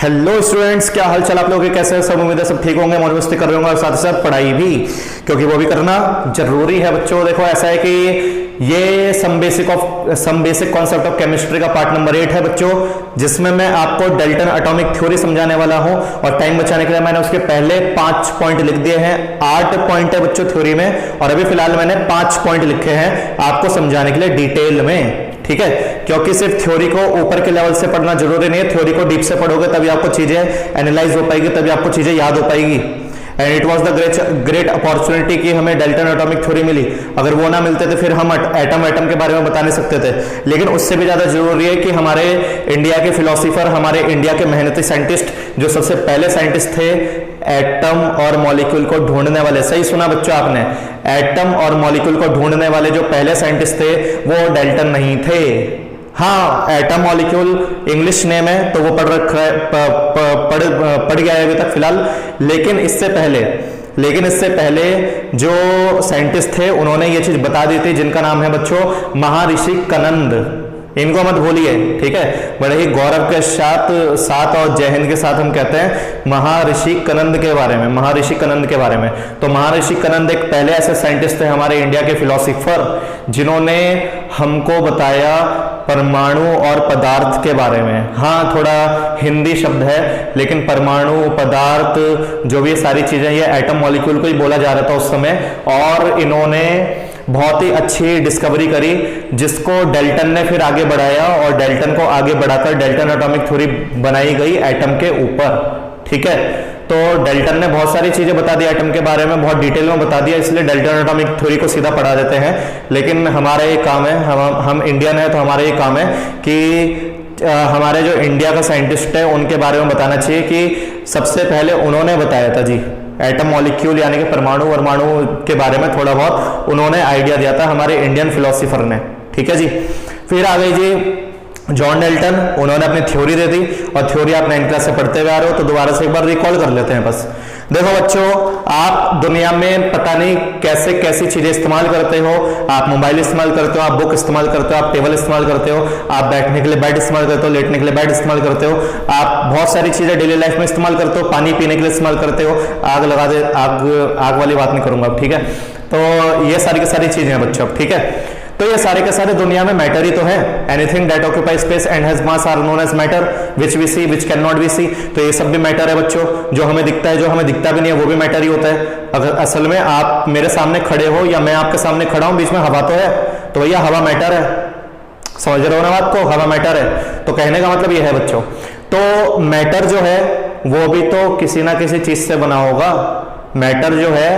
Hello students, क्या हाल चाल आप लोगों के, कैसे हैं सब। उम्मीद है सब ठीक होंगे, मौज मस्ती कर रहे होंगे और साथ ही साथ पढ़ाई भी, क्योंकि वो भी करना जरूरी है बच्चों। देखो ऐसा है कि ये some basic concept of chemistry का पार्ट नंबर 8 है बच्चों, जिसमें मैं आपको डेल्टन एटॉमिक थ्योरी समझाने वाला हूं। और टाइम बचाने के लिए मैंने उसके पहले 5 पॉइंट लिख दिए हैं। 8 पॉइंट है बच्चों थ्योरी में, और अभी फिलहाल मैंने 5 पॉइंट लिखे हैं आपको समझाने के लिए डिटेल में, ठीक है। क्योंकि सिर्फ थ्योरी को ऊपर के लेवल से पढ़ना जरूरी नहीं है, थ्योरी को डीप से पढ़ोगे तभी आपको चीजें एनालाइज हो पाएगी, तभी आपको चीजें याद हो पाएगी। And it was the great opportunity कि हमें डेल्टन एटॉमिक थ्योरी मिली। अगर वो ना मिलते तो फिर हम एटम के बारे में बता नहीं सकते थे। लेकिन उससे भी ज्यादा जरूरी है कि हमारे इंडिया के फिलोसोफर, हमारे इंडिया के मेहनती साइंटिस्ट, जो सबसे पहले साइंटिस्ट थे एटम और मॉलिक्यूल को ढूंढने वाले, सही सुना बच्चों आपने, एटम और मॉलिक्यूल को ढूंढने वाले जो पहले साइंटिस्ट थे वो डेल्टन नहीं थे। हाँ, एटम मॉलिक्यूल इंग्लिश नेम है तो वो पढ़ रखा है, पढ़ गया है अभी तक फिलहाल। लेकिन इससे पहले जो साइंटिस्ट थे उन्होंने ये चीज बता दी थी, जिनका नाम है बच्चों महर्षि कनंद। इनको मत भूलिए, ठीक है। बड़े ही गौरव के साथ और जय हिंद के साथ हम कहते हैं महर्षि कनंद के बारे में, महर्षि कनंद के बारे में। तो महर्षि कनंद एक पहले ऐसे साइंटिस्ट थे हमारे इंडिया के फिलोसोफर, जिन्होंने हमको बताया परमाणु और पदार्थ के बारे में। हाँ, थोड़ा हिंदी शब्द है, लेकिन परमाणु, पदार्थ, जो भी सारी चीजें, ये एटम मॉलिक्यूल को ही बोला जा रहा था उस समय। और इन्होंने बहुत ही अच्छी डिस्कवरी करी, जिसको डेल्टन ने फिर आगे बढ़ाया, और डेल्टन को आगे बढ़ाकर डेल्टन एटॉमिक थ्योरी बनाई गई एटम के ऊपर, ठीक है। तो डेल्टन ने बहुत सारी चीजें बता दी एटम के बारे में, बहुत डिटेल में बता दिया, इसलिए डेल्टन एटॉमिक थ्योरी को सीधा पढ़ा देते हैं। लेकिन हमारा ये काम है, हम इंडियन है तो हमारा ये काम है कि हमारे जो इंडिया का साइंटिस्ट है उनके बारे में बताना चाहिए कि सबसे पहले उन्होंने बताया था जी एटम मॉलिक्यूल, यानी कि परमाणु के बारे में थोड़ा बहुत उन्होंने आइडिया दिया था हमारे इंडियन फिलोसोफर ने, ठीक है जी। फिर आ गई जी जॉन डेल्टन, उन्होंने अपनी थ्योरी दे दी, और थ्योरी आप 9th क्लास से पढ़ते हुए आ रहे हो तो दोबारा से एक बार रिकॉल कर लेते हैं बस। देखो बच्चों, आप दुनिया में पता नहीं कैसे कैसी चीजें इस्तेमाल करते हो। आप मोबाइल इस्तेमाल करते हो, आप बुक इस्तेमाल करते हो, आप टेबल इस्तेमाल करते हो, आप बैठने के लिए बेड इस्तेमाल करते हो, लेटने के लिए बेड इस्तेमाल करते हो, आप बहुत सारी चीजें डेली लाइफ में इस्तेमाल करते हो, पानी पीने के लिए इस्तेमाल करते हो। आग वाली बात नहीं करूंगा अब, ठीक है। तो ये सारी की सारी चीजें हैं बच्चों, ठीक है। तो ये सारे के सारे दुनिया में मैटर ही तो है। Anything that occupy space and has mass are known as matter, which we see, which can not be see. तो ये सब भी मैटर है बच्चों। जो हमें दिखता है, जो हमें दिखता भी नहीं है, वो भी मैटर ही होता है। अगर असल में आप मेरे सामने खड़े हो या मैं आपके सामने खड़ा हूं, बीच में हवा तो है, तो भैया हवा मैटर है। समझ रहे हो ना बात को, हवा मैटर है। तो कहने का मतलब ये है बच्चों, तो मैटर जो है वो भी तो किसी ना किसी चीज से बना होगा। मैटर जो है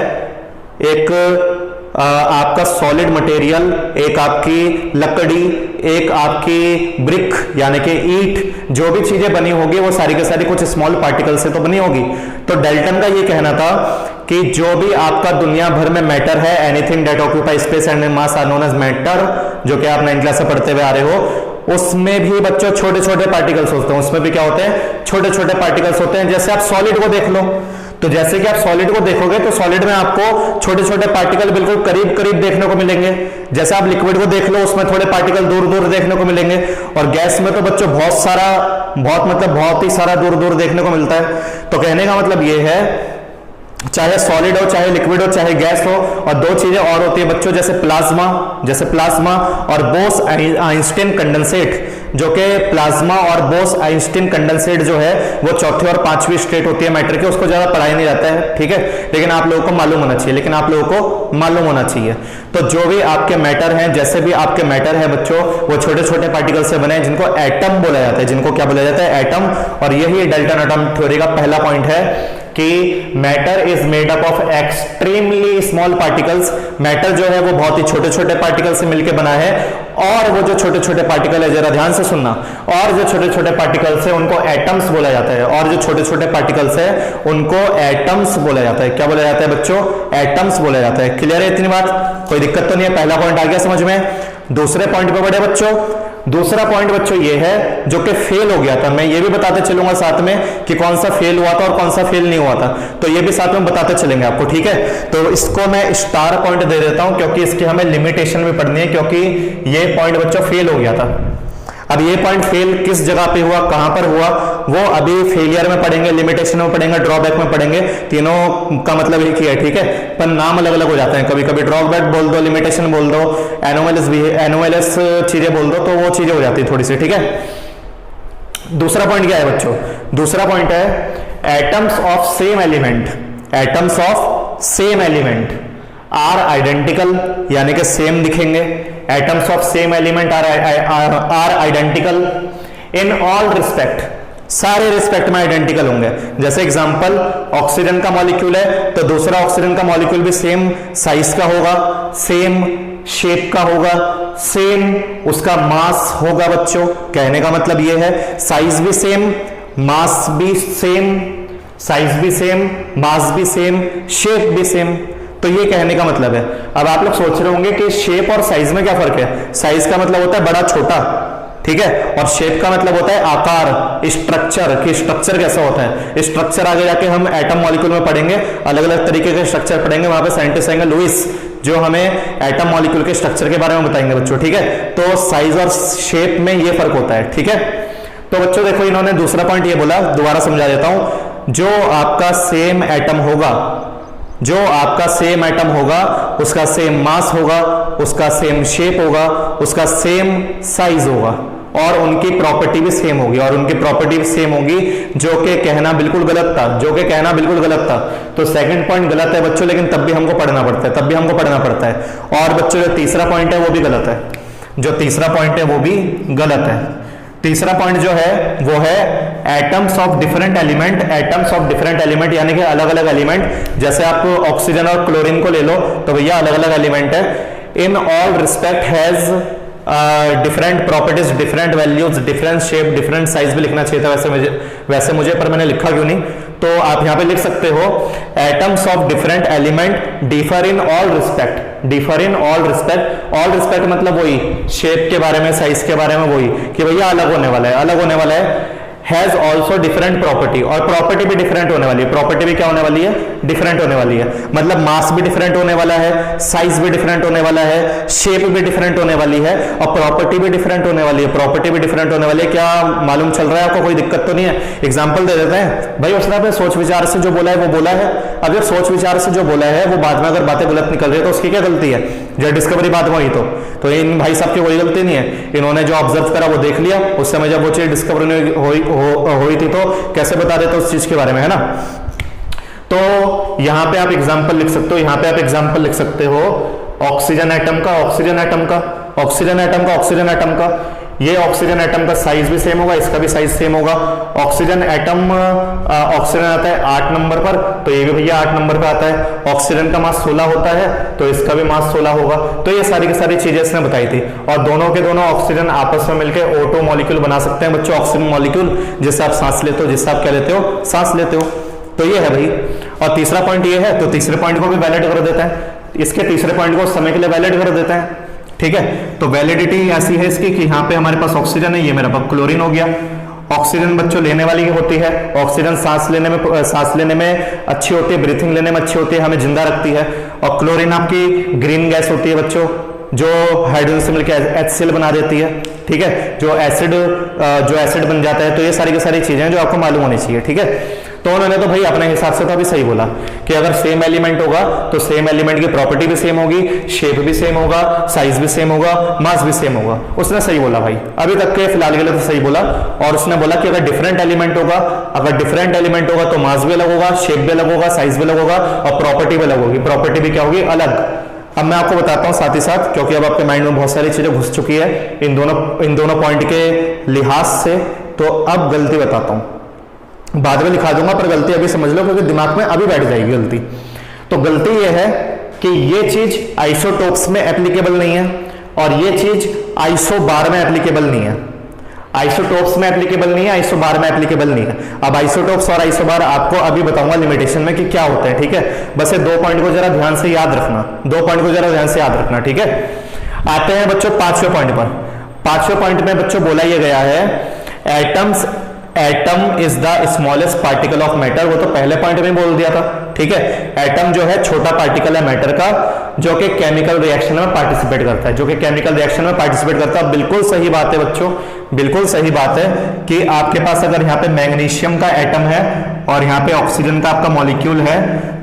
एक आपका सॉलिड मटेरियल, एक आपकी लकड़ी, एक आपकी ब्रिक यानी कि ईंट, जो भी चीजें बनी होगी वो सारी की सारी कुछ स्मॉल पार्टिकल से तो बनी होगी। तो डेल्टन का ये कहना था कि जो भी आपका दुनिया भर में मैटर है, anything that occupy space and mass are known as matter, जो कि आप 9th क्लास से पढ़ते हुए आ रहे हो, उसमें भी बच्चों छोटे छोटे पार्टिकल्स होते हैं। उसमें भी क्या होते हैं? छोटे छोटे पार्टिकल्स होते हैं। जैसे आप सॉलिड को देख लो, तो जैसे कि आप सॉलिड को देखोगे तो सॉलिड में आपको छोटे छोटे पार्टिकल बिल्कुल करीब करीब देखने को मिलेंगे। जैसे आप लिक्विड को देख लो, उसमें थोड़े पार्टिकल दूर दूर देखने को मिलेंगे। और गैस में तो बच्चों बहुत ही सारा दूर दूर देखने को मिलता है। तो कहने का मतलब ये है, चाहे सॉलिड हो, चाहे लिक्विड हो, चाहे गैस हो। और दो चीजें और होती है बच्चों, जैसे प्लाज्मा और बोस आइंस्टीन कंडेंसेट, जो कि प्लाज्मा और बोस आइंस्टीन कंडेंसेट जो है वो चौथी और 5वीं स्टेट होती है मैटर की। उसको ज्यादा पढ़ाया नहीं जाता है, ठीक है, लेकिन आप लोगों को मालूम होना चाहिए। तो जो भी आपके मैटर हैं, जैसे भी आपके मैटर है बच्चों, वो छोटे छोटे पार्टिकल से बने हैं, जिनको एटम बोला जाता है। जिनको क्या बोला जाता है? एटम। और यही डेल्टन एटॉमिक थ्योरी का पहला पॉइंट है कि matter is made up of extremely small particles. Matter जो है वो बहुत ही छोटे छोटे पार्टिकल से मिलकर बना है। और वो जो छोटे छोटे पार्टिकल है, जरा ध्यान से सुनना, और जो छोटे छोटे पार्टिकल्स है उनको एटम्स बोला जाता है। और जो छोटे छोटे पार्टिकल्स है उनको एटम्स बोला जाता है। क्या बोला जाता है बच्चों? एटम्स बोला जाता है। क्लियर है इतनी बात? कोई दिक्कत तो नहीं है? पहला पॉइंट आ गया समझ में। दूसरे पॉइंट पे बढ़े बच्चों। दूसरा पॉइंट बच्चों ये है, जो कि फेल हो गया था। मैं ये भी बताते चलूंगा साथ में कि कौन सा फेल हुआ था और कौन सा फेल नहीं हुआ था, तो ये भी साथ में बताते चलेंगे आपको, ठीक है। तो इसको मैं स्टार पॉइंट दे देता हूं, क्योंकि इसकी हमें लिमिटेशन भी पढ़नी है, क्योंकि ये पॉइंट बच्चों फेल हो गया था। अब ये पॉइंट फेल किस जगह पे हुआ, कहां पर हुआ, वो अभी फेलियर में पढ़ेंगे, लिमिटेशन में पढ़ेंगे, ड्रॉबैक में पढ़ेंगे। तीनों का मतलब एक ही है, ठीक है, पर नाम अलग अलग हो जाते हैं। कभी कभी ड्रॉबैक बोल दो, लिमिटेशन बोल दो, एनोमैलिस चीजें बोल दो, तो वो चीजें हो जाती है थोड़ी सी, ठीक है। दूसरा पॉइंट क्या है बच्चों, दूसरा पॉइंट है atoms of same element, atoms of same element are identical, यानी कि सेम दिखेंगे। Atoms of same element are identical in all respect, सारे रिस्पेक्ट में आइडेंटिकल होंगे। जैसे एग्जांपल, ऑक्सीजन का मॉलिक्यूल है तो दूसरा ऑक्सीजन का मॉलिक्यूल भी सेम साइज का होगा, सेम शेप का होगा, सेम उसका मास होगा बच्चों। कहने का मतलब यह है साइज भी सेम, मास भी सेम, साइज भी सेम, मास भी सेम, शेप भी सेम। तो ये कहने का मतलब है। अब आप लोग सोच रहे होंगे कि शेप और साइज में क्या फर्क है। साइज का मतलब होता है बड़ा छोटा, ठीक है, और शेप का मतलब होता है आकार, स्ट्रक्चर, कि स्ट्रक्चर कैसा होता है। स्ट्रक्चर आगे जाके हम एटम मॉलिक्यूल में पढ़ेंगे, अलग अलग तरीके के स्ट्रक्चर पढ़ेंगे, वहां पे साइंटिस्ट आएंगे लुइस, जो हमें एटम मॉलिक्यूल के स्ट्रक्चर के बारे में बताएंगे बच्चों, ठीक है। तो साइज और शेप में ये फर्क होता है, ठीक है। तो बच्चों देखो, इन्होंने दूसरा पॉइंट ये बोला, दोबारा समझा देता हूं। जो आपका सेम एटम होगा, जो आपका सेम एटम होगा, उसका सेम मास होगा, उसका सेम शेप होगा, उसका सेम साइज होगा, और उनकी प्रॉपर्टी भी सेम होगी, और उनकी प्रॉपर्टी भी सेम होगी, जो कि कहना बिल्कुल गलत था, जो कि कहना बिल्कुल गलत था। तो सेकंड पॉइंट गलत है बच्चों, लेकिन तब भी हमको पढ़ना पड़ता है, तब भी हमको पढ़ना पड़ता है। और बच्चों जो तीसरा पॉइंट है वो भी गलत है, जो तीसरा पॉइंट है वो भी गलत है। तीसरा पॉइंट जो है वो है atoms of different element, atoms of different element यानी कि अलग अलग एलिमेंट। जैसे आप ऑक्सीजन और क्लोरीन को ले लो तो भैया अलग अलग एलिमेंट है। इन all respect has different properties, different values, different shape, different size भी लिखना चाहिए था वैसे मुझे, पर मैंने लिखा क्यों नहीं। तो आप यहां पे लिख सकते हो atoms of different element differ in all respect, differ in all respect. All respect मतलब वही शेप के बारे में, साइज के बारे में, वही कि भैया अलग होने वाला है, अलग होने वाला है। हैज ऑल्सो डिफरेंट प्रॉपर्टी, और प्रॉपर्टी भी डिफरेंट होने वाली है। प्रॉपर्टी भी क्या होने वाली है, डिफरेंट होने वाली है। मतलब मास भी डिफरेंट होने वाला है, साइज भी डिफरेंट होने वाला है, शेप भी डिफरेंट होने वाली है, और प्रॉपर्टी भी डिफरेंट होने वाली है। प्रॉपर्टी भी डिफरेंट होने वाली है। क्या मालूम चल रहा है आपको, कोई दिक्कत तो नहीं है। एग्जाम्पल दे देते हैं भाई, उसने अपने सोच विचार से जो बोला है वो बोला है। अब जब सोच विचार से जो बोला है वो बाद में अगर बातें गलत निकल रही है तो उसकी क्या गलती है, जब डिस्कवरी बाद में हुई तो इन भाई साहब की कोई गलती नहीं है। इन्होंने जो ऑब्जर्व करा वो देख लिया, उस समय जब वो चीज डिस्कवरी हुई थी तो कैसे बता देते उस चीज के बारे में, है ना। तो यहां पे आप एग्जांपल लिख सकते हो, यहां पे आप एग्जांपल लिख सकते हो ऑक्सीजन एटम का, ऑक्सीजन एटम का, ऑक्सीजन एटम का, ऑक्सीजन एटम का। ये ऑक्सीजन एटम का साइज भी सेम होगा, इसका भी साइज सेम होगा। ऑक्सीजन एटम, ऑक्सीजन आता है 8 नंबर पर, तो ये भी भैया 8 नंबर पर आता है। ऑक्सीजन का मास 16 होता है, तो इसका भी मास 16 होगा। तो ये सारी की सारी चीजें इसने बताई थी, और दोनों के दोनों ऑक्सीजन आपस में मिलकर O2 मॉलिक्यूल बना सकते हैं बच्चों, ऑक्सीजन मॉलिक्यूल, जिससे आप सांस लेते हो, जिससे आप क्या लेते हो, सांस लेते हो। तो ये है भाई। और तीसरा पॉइंट ये है, तो तीसरे पॉइंट को भी वैलिड कर देता है, इसके तीसरे पॉइंट को समय के लिए वैलिड कर देता है, ठीक है। तो वैलिडिटी ऐसी है इसकी कि यहाँ पे हमारे पास ऑक्सीजन है, ये मेरा क्लोरीन हो गया। ऑक्सीजन बच्चों लेने वाली होती है, ऑक्सीजन सांस लेने में अच्छी होती है, ब्रीथिंग लेने में अच्छी होती है, हमें जिंदा रखती है। और क्लोरीन आपकी ग्रीन गैस होती है बच्चों, जो हाइड्रोजन से मिलकर HCl बना देती है, ठीक है, जो एसिड बन जाता है। तो ये सारी की सारी चीजें जो आपको मालूम होनी चाहिए, ठीक है। तो उन्होंने तो भाई अपने हिसाब से तो अभी सही बोला कि अगर सेम एलिमेंट होगा तो सेम एलिमेंट की प्रॉपर्टी भी सेम होगी, शेप भी सेम होगा, साइज भी सेम होगा, मास भी सेम होगा। उसने सही बोला भाई, अभी तक के फिलहाल के लिए तो सही बोला। और उसने बोला कि अगर डिफरेंट एलिमेंट होगा, अगर डिफरेंट एलिमेंट होगा तो मास भी अलग होगा, शेप भी अलग होगा, साइज भी अलग होगा, और प्रॉपर्टी भी अलग होगी। प्रॉपर्टी भी क्या होगी, अलग। अब मैं आपको बताता हूं साथ ही साथ, क्योंकि अब आपके माइंड में बहुत सारी चीजें घुस चुकी है इन दोनों पॉइंट के लिहाज से, तो अब गलती बताता हूं, बाद में लिखा दूंगा, पर गलती अभी समझ लो क्योंकि दिमाग में अभी बैठ जाएगी गलती। तो गलती यह है कि ये चीज आइसोटोप्स में एप्लीकेबल नहीं है, और ये चीज आइसोबार में एप्लीकेबल नहीं है। आइसोटोप्स में एप्लीकेबल नहीं है, आइसोबार में एप्लीकेबल नहीं है। अब आइसोटोप्स और आइसोबार आपको अभी बताऊंगा लिमिटेशन में कि क्या होता है, ठीक है। बस ये 2 पॉइंट को जरा ध्यान से याद रखना, 2 पॉइंट को जरा ध्यान से याद रखना, ठीक है। आते हैं बच्चों 5वें पॉइंट पर। 5वें पॉइंट में बच्चों बोला यह गया है atom is the smallest particle of matter, वो तो पहले पॉइंट में बोल दिया था, ठीक है। एटम जो है छोटा पार्टिकल है मैटर का, जो कि केमिकल रिएक्शन में पार्टिसिपेट करता है, जो कि केमिकल रिएक्शन में पार्टिसिपेट करता है। बिल्कुल सही बात है बच्चों, बिल्कुल सही बात है कि आपके पास अगर यहाँ पे मैग्नीशियम का एटम है और यहाँ पे ऑक्सीजन का आपका मॉलिक्यूल है,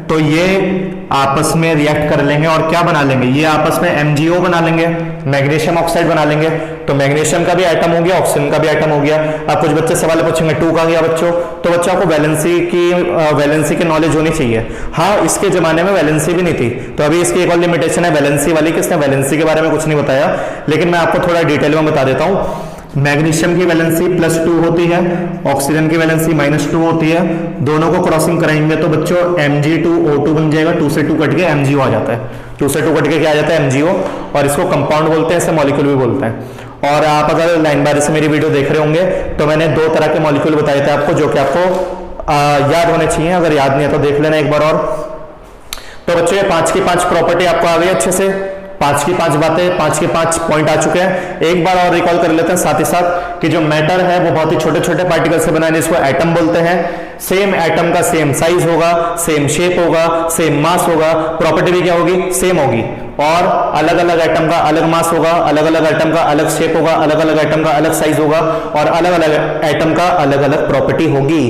तो ये आपस में रिएक्ट कर लेंगे और क्या बना लेंगे, ये आपस में MgO बना लेंगे, मैग्नीशियम ऑक्साइड बना लेंगे। तो मैग्नीशियम का भी एटम हो गया, ऑक्सीजन का भी एटम हो गया। अब कुछ बच्चे सवाल पूछेंगे 2 का गया बच्चों, तो बच्चों को वैलेंसी की नॉलेज होनी चाहिए। हाँ, इसके जमाने में वैलेंसी भी नहीं थी, तो अभी इसकी एक और लिमिटेशन है वैलेंसी वाली, किसने वैलेंसी के बारे में कुछ नहीं बताया, लेकिन मैं आपको थोड़ा डिटेल में बता देता हूं। मैग्नीशियम की वैलेंसी +2 होती है, ऑक्सीजन की वैलेंसी -2 होती है। दोनों को क्रॉसिंग कराएंगे तो बच्चों Mg2O2 बन जाएगा, 2 से 2 कट के MgO आ जाता है, 2 से 2 कट के क्या आ जाता है MgO, और इसको कंपाउंड बोलते हैं, इसे मॉलिक्यूल भी बोलते हैं। और आप अगर लाइन बार से मेरी वीडियो देख रहे होंगे तो मैंने 2 तरह के मॉलिक्यूल बताए थे आपको, जो कि आपको याद होने चाहिए, अगर याद नहीं है तो देख लेना एक बार और। तो बच्चों ये 5 की 5 प्रॉपर्टी आपको आ गई अच्छे से, 5 की 5 बातें, 5 के 5 पॉइंट आ चुके हैं। एक बार और रिकॉल कर लेते हैं साथ ही साथ कि जो मैटर है वो बहुत ही छोटे छोटे पार्टिकल से बना है, जिसको एटम बोलते हैं। सेम एटम का सेम साइज होगा, सेम शेप होगा, सेम मास होगा, प्रॉपर्टी भी क्या होगी, सेम होगी। और अलग अलग एटम का अलग मास होगा, अलग अलग एटम का अलग शेप होगा, अलग अलग एटम का अलग साइज होगा, और अलग अलग एटम का अलग अलग प्रॉपर्टी होगी,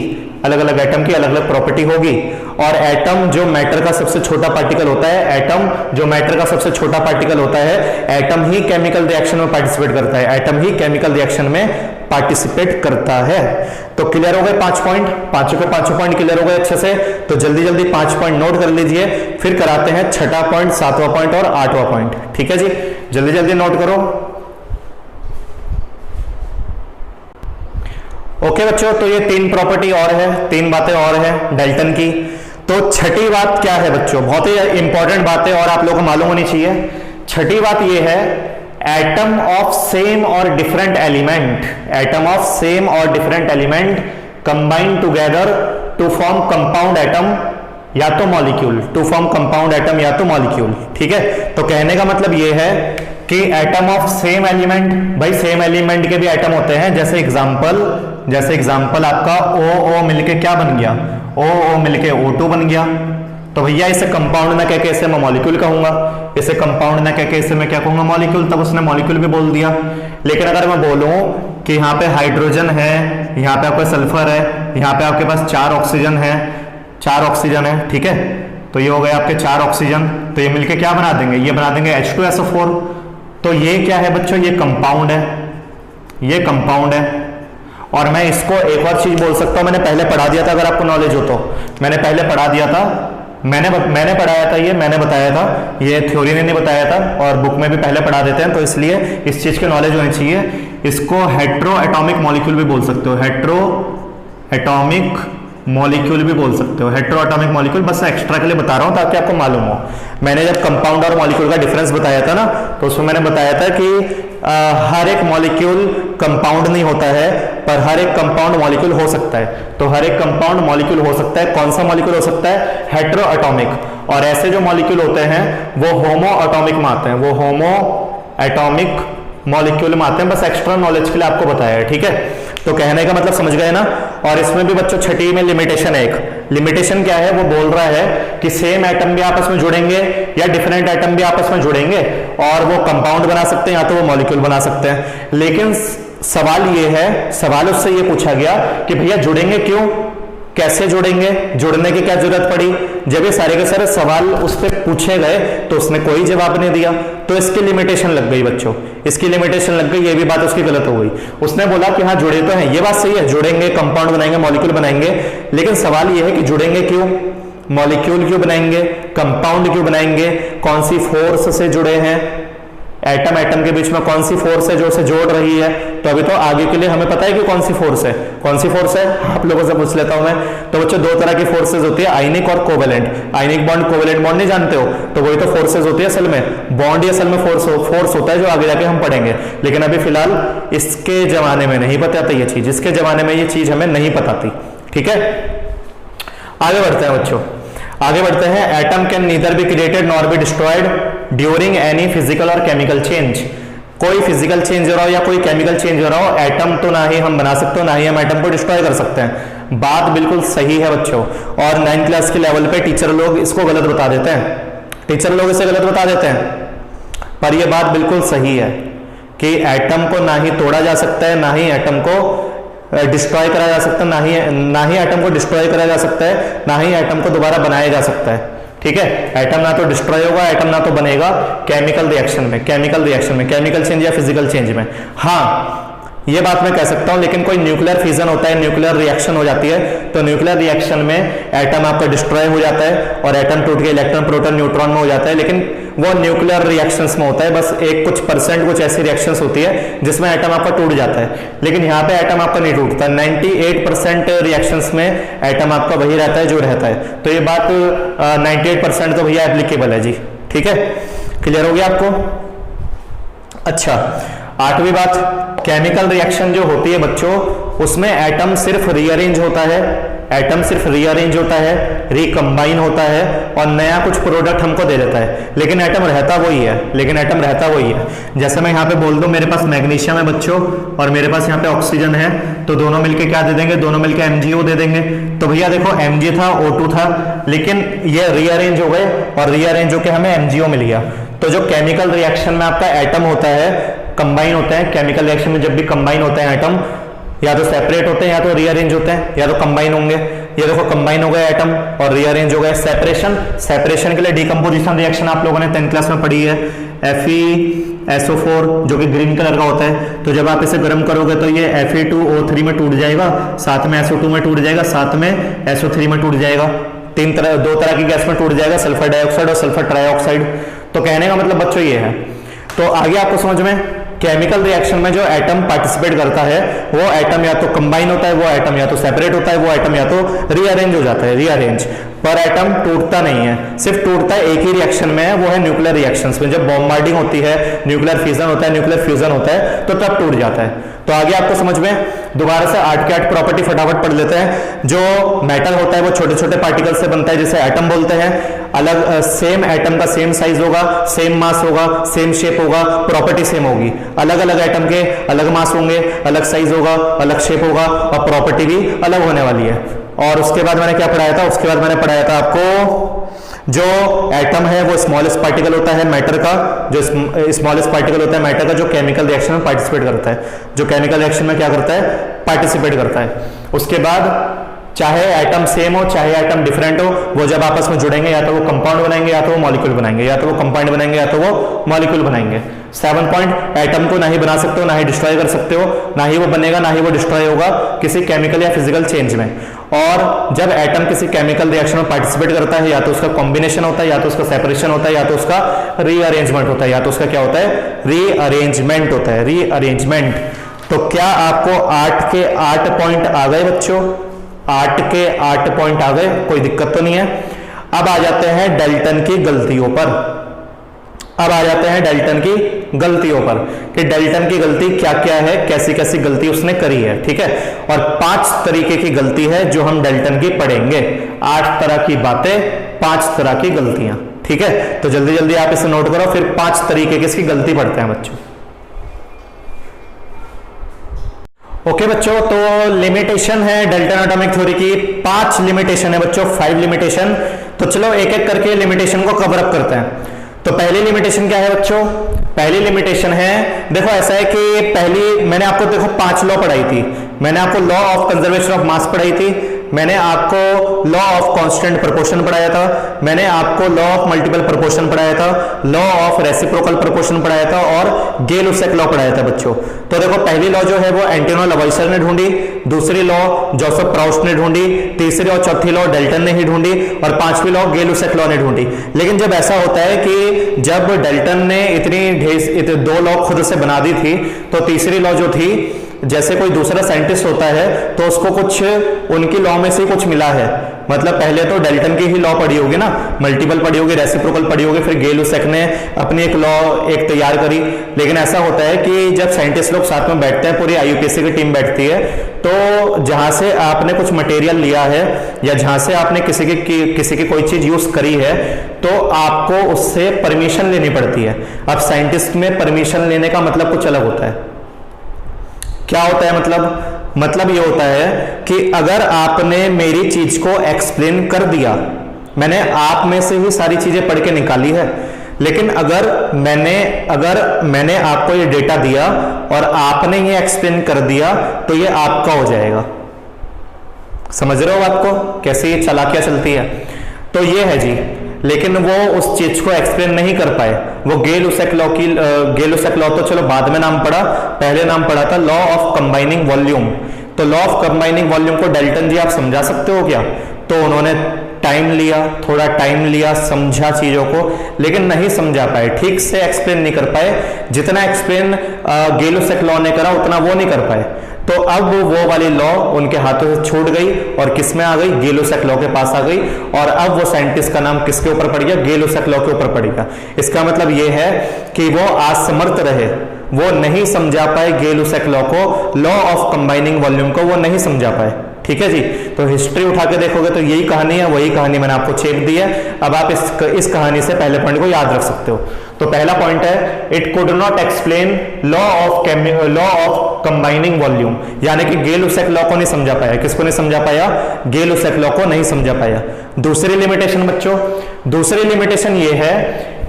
अलग अलग एटम की अलग अलग प्रॉपर्टी होगी। और एटम जो मैटर का सबसे छोटा पार्टिकल होता है, एटम जो मैटर का सबसे छोटा पार्टिकल होता है, एटम ही केमिकल रिएक्शन में पार्टिसिपेट करता है, एटम ही केमिकल रिएक्शन में पार्टिसिपेट करता है। तो क्लियर हो गए 5 पॉइंट, 5 के 5 पॉइंट क्लियर हो गए अच्छे से। तो जल्दी जल्दी 5 पॉइंट नोट कर लीजिए, फिर कराते हैं 6वां पॉइंट, 7वां पॉइंट और 8वां पॉइंट, ठीक है जी। जल्दी जल्दी नोट करो। ओके बच्चों, तो ये 3 प्रॉपर्टी और है, 3 बातें और है डाल्टन की। तो छठी बात क्या है बच्चों, बहुत ही इंपॉर्टेंट बात है और आप लोगों को मालूम होनी चाहिए। छठी बात ये है, एटम ऑफ सेम और different element, atom of same और different element combine together to form compound atom या तो molecule, to form compound atom या तो मॉलिक्यूल, ठीक है। तो कहने का मतलब ये है कि एटम ऑफ सेम एलिमेंट, भाई सेम एलिमेंट के भी एटम होते हैं, जैसे एग्जांपल आपका O मिलके क्या बन गया, O मिलके O2 बन गया। तो भैया इसे कंपाउंड ना कह के इसे मैं मॉलिक्यूल कहूंगा, इसे कंपाउंड ना कह के इसे मैं क्या कहूंगा, मॉलिक्यूल। तब उसने मॉलिक्यूल भी बोल दिया। लेकिन अगर मैं बोलूं कि यहाँ पे हाइड्रोजन है, यहाँ पे आपका सल्फर है, यहाँ पे आपके पास 4 ऑक्सीजन है, 4 ऑक्सीजन है, ठीक है। तो ये हो गए आपके 4 ऑक्सीजन, तो ये मिलके क्या बना देंगे, ये बना देंगे H2SO4। तो ये क्या है बच्चों, ये कंपाउंड है, ये कंपाउंड है। और मैं इसको एक और चीज बोल सकता हूं, मैंने पहले पढ़ा दिया था, अगर आपको नॉलेज हो तो मैंने पहले पढ़ा दिया था, मैंने पढ़ाया था, ये मैंने बताया था, ये थ्योरी ने नहीं बताया था, और बुक में भी पहले पढ़ा देते हैं, तो इसलिए इस चीज की नॉलेज होनी चाहिए। इसको हेट्रो एटॉमिक मॉलिक्यूल भी बोल सकते हो, हेट्रो एटॉमिक मॉलिक्यूल भी बोल सकते हो, हेट्रो एटॉमिक मॉलिक्यूल। बस एक्स्ट्रा के लिए बता रहा हूं ताकि आपको मालूम हो। मैंने जब कंपाउंड और मॉलिक्यूल का डिफरेंस बताया था ना, तो उसमें मैंने बताया था कि हर एक मॉलिक्यूल कंपाउंड नहीं होता है, पर हर एक कंपाउंड मॉलिक्यूल हो सकता है। तो हर एक कंपाउंड मॉलिक्यूल हो सकता है, कौन सा मॉलिक्यूल हो सकता है, हेट्रो एटॉमिक। और ऐसे जो मॉलिक्यूल होते हैं वो होमो एटॉमिक में आते हैं, वो होमो एटॉमिक मॉलिक्यूल में आते हैं। बस एक्स्ट्रा नॉलेज के लिए आपको बताया है, ठीक है। तो कहने का मतलब समझ गए ना। और इसमें भी बच्चों छठी में लिमिटेशन है, एक लिमिटेशन क्या है, वो बोल रहा है कि सेम एटम भी आपस में जुड़ेंगे या डिफरेंट एटम भी आपस में जुड़ेंगे, और वो कंपाउंड बना सकते हैं या तो वो मॉलिक्यूल बना सकते हैं। लेकिन सवाल ये है, सवाल उससे ये पूछा गया कि भैया जुड़ेंगे क्यों, कैसे जुड़ेंगे, जुड़ने की क्या जरूरत पड़ी। जब ये सारे के सारे सवाल उससे पूछे गए तो उसने कोई जवाब नहीं दिया, तो इसकी लिमिटेशन लग गई बच्चों, इसकी लिमिटेशन लग गई। ये भी बात उसकी गलत हो गई। उसने बोला कि हाँ जुड़े तो हैं, ये बात सही है, जुड़ेंगे, कंपाउंड बनाएंगे, मॉलिक्यूल बनाएंगे, लेकिन सवाल ये है कि जुड़ेंगे क्यों, मॉलिक्यूल क्यों बनाएंगे, कंपाउंड क्यों बनाएंगे, कौन सी फोर्स से जुड़े हैं, एटम एटम के बीच में कौन सी फोर्स है जो उसे जोड़ रही है। तो अभी तो आगे के लिए हमें पता है कि कौन सी फोर्स है, कौन सी फोर्स है, आप लोगों से पूछ लेता हूं मैं। तो बच्चों 2 तरह की फोर्सेज होती है, आयनिक और covalent. Ionic bond, covalent bond नहीं जानते हो, तो वही तो फोर्सेज होती है असल में। बॉन्ड ही असल में फोर्स होता है, जो आगे जाके हम पढ़ेंगे। लेकिन अभी फिलहाल इसके जमाने में नहीं पता था ये चीज, इसके जमाने में ये चीज हमें नहीं पता थी, ठीक है। आगे बढ़ते हैं बच्चों, आगे बढ़ते हैं। Atom can neither be created nor be destroyed during any physical और केमिकल चेंज। कोई फिजिकल चेंज हो रहा हो या कोई केमिकल चेंज हो रहा हो, एटम तो ना ही हम बना सकते हो ना ही हम एटम को डिस्ट्रॉय कर सकते हैं। बात बिल्कुल सही है बच्चों, और 9th क्लास के लेवल पे टीचर लोग इसको गलत बता देते हैं, टीचर लोग इसे गलत बता देते हैं, पर यह बात बिल्कुल सही है कि एटम को ना ही तोड़ा जा सकता है, ना ही एटम को डिस्ट्रॉय करा जा सकता है, ना ही एटम को डिस्ट्रॉय करा जा सकता है, ना ही एटम को दोबारा बनाया जा सकता है। ठीक है, एटम ना तो डिस्ट्रॉय होगा, एटम ना तो बनेगा केमिकल रिएक्शन में, केमिकल चेंज या फिजिकल चेंज में। हाँ, ये बात मैं कह सकता हूं, लेकिन कोई न्यूक्लियर फिजन होता है, न्यूक्लियर रिएक्शन हो जाती है, तो न्यूक्लियर रिएक्शन में एटम आपका डिस्ट्रॉय हो जाता है और एटम टूट के इलेक्ट्रॉन प्रोटॉन न्यूट्रॉन में हो जाता है, लेकिन वो न्यूक्लियर रिएक्शंस में होता है, बस एक कुछ परसेंट कुछ ऐसी रिएक्शंस होती है जिसमें एटम आपका टूट जाता है, लेकिन यहाँ पे एटम आपका नहीं टूटता। 98% रिएक्शंस में एटम आपका वही रहता है जो रहता है। तो ये बात 98% तो भैया एप्लीकेबल है जी। ठीक है, क्लियर हो गया आपको? अच्छा, 8वीं बात, केमिकल रिएक्शन जो होती है बच्चों, उसमें एटम सिर्फ रीअरेंज होता है, एटम सिर्फ रीअरेंज होता है, रिकंबाइन होता है और नया कुछ प्रोडक्ट हमको दे देता है, लेकिन एटम रहता वही है, जैसे मैं यहाँ पे बोल दूं मेरे पास मैग्नीशियम है बच्चों और मेरे पास यहाँ पे ऑक्सीजन है, तो दोनों मिलके क्या दे देंगे, दोनों मिलके MgO दे देंगे। तो भैया देखो Mg था, O2 था, लेकिन ये रीअरेंज हो गए और रीअरेंज होके हमें MgO मिल गया। तो जो केमिकल रिएक्शन में आपका एटम होता है, कंबाइन होते हैं, केमिकल रिएक्शन में जब भी कंबाइन होते हैं एटम, या तो सेपरेट होते हैं या तो रीअरेंज होते हैं या तो कंबाइन होंगे। ये देखो कंबाइन हो गए एटम और रीअरेंज हो गए। सेपरेशन के लिए डिकम्पोजिशन रिएक्शन आप लोगों ने 10th क्लास में पढ़ी है, FeSO4 जो कि ग्रीन कलर का होता है। तो जब आप इसे गर्म करोगे तो ये Fe2O3 में टूट जाएगा, साथ में SO2 में टूट जाएगा, साथ में SO3 में टूट जाएगा। दो तरह की गैस में टूट जाएगा, सल्फर डाइऑक्साइड और सल्फर ट्राइऑक्साइड। तो कहने का मतलब बच्चों ये है। तो आगे आपको समझ में, केमिकल रिएक्शन में जो एटम पार्टिसिपेट करता है वो एटम या तो कंबाइन होता है, वो एटम या तो सेपरेट होता है, वो एटम या तो रीअरेंज हो जाता है, रीअरेंज। पर एटम टूटता नहीं है, सिर्फ टूटता है एक ही रिएक्शन में है, वो है न्यूक्लियर रिएक्शंस में। जब बॉम्बार्डिंग होती है, न्यूक्लियर फिजन होता है, न्यूक्लियर फ्यूजन होता है, तो तब टूट जाता है। तो आगे आपको समझ में, दोबारा से 8 के 8 प्रॉपर्टी फटाफट पढ़ लेते हैं। जो मेटल होता है वो छोटे छोटे पार्टिकल से बनता है, जिसे एटम बोलते हैं। अलग सेम एटम का सेम साइज होगा, सेम मास होगा, सेम शेप होगा, प्रॉपर्टी सेम होगी। अलग अलग एटम के अलग मास होंगे, अलग साइज होगा, अलग शेप होगा और प्रॉपर्टी भी अलग होने वाली है। और उसके बाद मैंने क्या पढ़ाया था, उसके बाद मैंने पढ़ाया था आपको जो एटम है वो स्मॉलेस्ट पार्टिकल होता है मैटर का, जो स्मॉलेस्ट पार्टिकल होता है मैटर का, जो केमिकल रिएक्शन में पार्टिसिपेट करता है, जो केमिकल रिएक्शन में क्या करता है, पार्टिसिपेट करता है। उसके बाद चाहे एटम सेम हो चाहे एटम डिफरेंट हो, वो जब आपस में जुड़ेंगे या तो वो कंपाउंड बनाएंगे या तो वो मॉलिक्यूल बनाएंगे, या तो वो कंपाउंड बनाएंगे या तो वो मॉलिक्यूल बनाएंगे। 7 पॉइंट, एटम को ना ही बना सकते हो ना ही डिस्ट्रॉय कर सकते हो, ना ही वो बनेगा ना ही वो डिस्ट्रॉय होगा किसी केमिकल या फिजिकल चेंज में। और जब एटम किसी केमिकल रिएक्शन में पार्टिसिपेट करता है, या तो उसका कॉम्बिनेशन होता है, या तो उसका सेपरेशन होता है, या तो उसका रीअरेंजमेंट होता है, या तो उसका क्या होता है, रीअरेंजमेंट होता है, रीअरेंजमेंट। तो क्या आपको 8 के 8 पॉइंट आ गए बच्चों? 8 के 8 पॉइंट आ गए, कोई दिक्कत तो नहीं है। अब आ जाते हैं डाल्टन की गलतियों पर। अब आ जाते हैं डाल्टन की गलतियों पर कि डाल्टन की गलती क्या क्या है, कैसी कैसी गलती उसने करी है। ठीक है, और 5 तरीके की गलती है जो हम डाल्टन की पढ़ेंगे। 8 तरह की बातें, 5 तरह की गलतियां। ठीक है, तो जल्दी जल्दी आप इसे नोट करो, फिर 5 तरीके की इसकी गलती पढ़ते हैं बच्चों। ओके बच्चों, तो लिमिटेशन है डाल्टन एटॉमिक थ्योरी की, 5 लिमिटेशन है बच्चों, 5 लिमिटेशन। तो चलो एक एक करके लिमिटेशन को कवर अप करते हैं। तो पहली लिमिटेशन क्या है बच्चों? पहली लिमिटेशन है, देखो ऐसा है कि पहली मैंने आपको देखो 5 लॉ पढ़ाई थी। मैंने आपको law of conservation of mass पढ़ाई थी, मैंने आपको लॉ ऑफ कांस्टेंट प्रोपोर्शन पढ़ाया था, मैंने आपको लॉ ऑफ मल्टीपल प्रोपोर्शन पढ़ाया था, लॉ ऑफ रेसिप्रोकल प्रोपोर्शन पढ़ाया था और गे-लुसेक लॉ पढ़ाया था बच्चों। तो देखो पहली लॉ जो है वो एंटोनियो लवॉइसियर ने ढूंढी, दूसरी लॉ जोसेफ प्राउस्ट ने ढूंढी, तीसरी और चौथी लॉ डाल्टन ने ही ढूंढी और 5वीं लॉ गे-लुसेक लॉ ने ढूंढी। लेकिन जब ऐसा होता है कि जब डाल्टन ने इतनी 2 लॉ खुद से बना दी थी, तो तीसरी लॉ जो थी जैसे कोई दूसरा साइंटिस्ट होता है तो उसको कुछ उनकी लॉ में से कुछ मिला है, मतलब पहले तो डेल्टन की ही लॉ पढ़ी होगी ना, मल्टीपल पढ़ी होगी, रेसिप्रोकल पढ़ी होगी, फिर गेल-लुसैक ने अपनी एक लॉ एक तैयार करी। लेकिन ऐसा होता है कि जब साइंटिस्ट लोग साथ में बैठते हैं, पूरी आईयूपीएससी की टीम बैठती है, तो जहां से आपने कुछ मटेरियल लिया है या जहां से आपने किसी की कोई चीज यूज करी है, तो आपको उससे परमिशन लेनी पड़ती है। अब साइंटिस्ट में परमिशन लेने का मतलब कुछ अलग होता है। क्या होता है मतलब ये होता है कि अगर आपने मेरी चीज को एक्सप्लेन कर दिया, मैंने आप में से ही सारी चीजें पढ़ के निकाली है, लेकिन अगर मैंने आपको ये डेटा दिया और आपने ये एक्सप्लेन कर दिया तो ये आपका हो जाएगा। समझ रहे हो बात को, कैसे ये चालाकियां चलती है? तो ये है जी, लेकिन वो उस चीज को एक्सप्लेन नहीं कर पाए। वो गेल-लुसैक लॉ तो चलो बाद में नाम पड़ा, पहले नाम पड़ा था लॉ ऑफ कंबाइनिंग वॉल्यूम। तो लॉ ऑफ कंबाइनिंग वॉल्यूम को डेल्टन जी आप समझा सकते हो क्या? तो उन्होंने थोड़ा टाइम लिया, समझा चीजों को, लेकिन नहीं समझा पाए, ठीक से एक्सप्लेन नहीं कर पाए। जितना एक्सप्लेन गेल-लुसैक लॉ ने करा उतना वो नहीं कर पाए। तो अब वो वाली लॉ उनके हाथों से छूट गई और किस में आ गई? गेल-लुसैक लॉ के पास आ गई। और अब वो साइंटिस्ट का नाम किसके ऊपर पड़ गया? गेल-लुसैक लॉ के ऊपर पड़ गया। इसका मतलब ये है कि वो असमर्थ रहे, वो नहीं समझा पाए गेल-लुसैक लॉ को, लॉ ऑफ कंबाइनिंग वॉल्यूम को वो नहीं समझा पाए। ठीक है जी, तो हिस्ट्री उठा के देखोगे तो यही कहानी है, वही कहानी मैंने आपको छेप दी है। अब आप इस कहानी से पहले पॉइंट को याद रख सकते हो। तो पहला पॉइंट है, it could not explain law of combining volume, यानी कि गेल-लुसैक लॉ को नहीं समझा पाया। किसको नहीं समझा पाया? गेल-लुसैक लॉ को नहीं समझा पाया। दूसरी लिमिटेशन बच्चों, दूसरी लिमिटेशन ये है,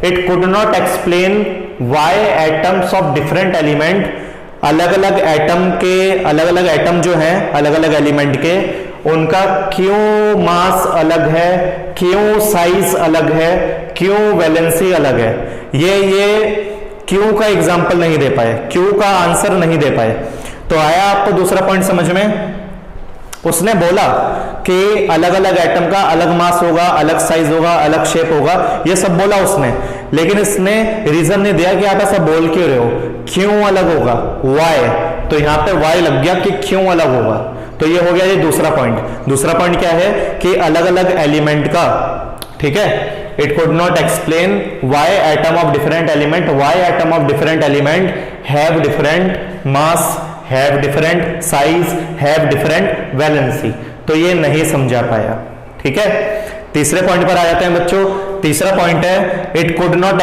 it could not explain why atoms of different element, अलग अलग एटम जो हैं, अलग अलग एलिमेंट के, उनका क्यों मास अलग है, क्यों साइज अलग है, क्यों वैलेंसी अलग है। ये क्यों का एग्जांपल नहीं दे पाए, क्यों का आंसर नहीं दे पाए। तो आया आपको दूसरा पॉइंट समझ में? उसने बोला कि अलग अलग एटम का अलग मास होगा, अलग साइज होगा, अलग शेप होगा, ये सब बोला उसने, लेकिन इसने रीजन नहीं दिया कि आप ऐसा बोल क्यों रहे हो, क्यों अलग होगा, वाई। तो यहां पे वाई लग गया कि क्यों अलग होगा। तो ये हो गया ये दूसरा पॉइंट। दूसरा पॉइंट क्या है कि अलग अलग एलिमेंट का, ठीक है, it could not explain why atom of different element have different mass, have different size, have different valency. तो ये नहीं समझा पाया। ठीक है, तीसरे पॉइंट पर आ जाते हैं बच्चों। तीसरा पॉइंट है, it could not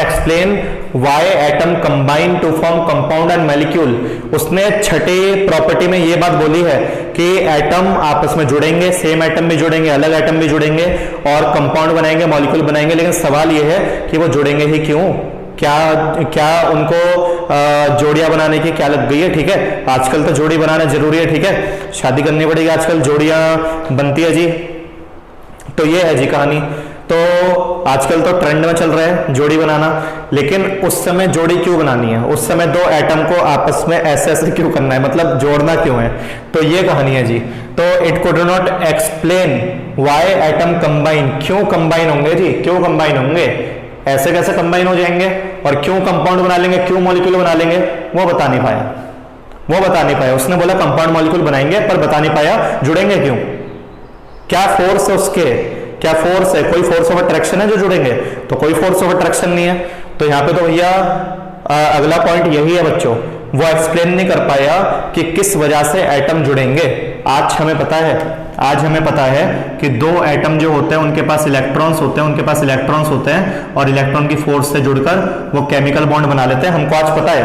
explain why atom combine to form compound and molecule. उसने छठे प्रॉपर्टी में ये बात बोली है कि एटम आपस में जुड़ेंगे, सेम एटम भी जुड़ेंगे, अलग एटम भी जुड़ेंगे और कंपाउंड बनाएंगे, मॉलिक्यूल बनाएंगे, लेकिन सवाल ये है कि वो जुड़ेंगे ही क्यों? क्या उनको जोड़ियां बनाने की क्या लग गई है? ठीक है, आजकल तो जोड़ी बनाना जरूरी है। ठीक है, शादी करनी पड़ेगी, आजकल जोड़ियां बनती है जी। तो ये है जी कहानी। तो आजकल तो ट्रेंड में चल रहा है जोड़ी बनाना, लेकिन उस समय जोड़ी क्यों बनानी है? उस समय दो एटम को आपस में ऐसे क्यों करना है, मतलब जोड़ना क्यों है? तो ये कहानी है जी। तो it could not explain why atom combine, क्यों कंबाइन होंगे जी, क्यों कंबाइन होंगे, ऐसे कैसे कंबाइन हो जाएंगे, और क्यों कंपाउंड बना लेंगे, क्यों मॉलिक्यूल बना लेंगे, वो बता नहीं पाया। उसने बोला कंपाउंड मॉलिक्यूल बनाएंगे, पर बता नहीं पाया जुड़ेंगे क्यों, क्या फोर्स है उसके, क्या फोर्स है, कोई फोर्स ऑफ अट्रैक्शन है जो जुड़ेंगे? तो कोई फोर्स ऑफ अट्रैक्शन नहीं है। तो यहाँ पे तो भैया अगला पॉइंट यही है बच्चों, वो एक्सप्लेन नहीं कर पाया कि किस वजह से एटम जुड़ेंगे। आज हमें पता है कि दो एटम जो होते हैं उनके पास इलेक्ट्रॉन्स होते हैं और इलेक्ट्रॉन की फोर्स से जुड़कर वो केमिकल बॉन्ड बना लेते हैं। हमको आज पता है,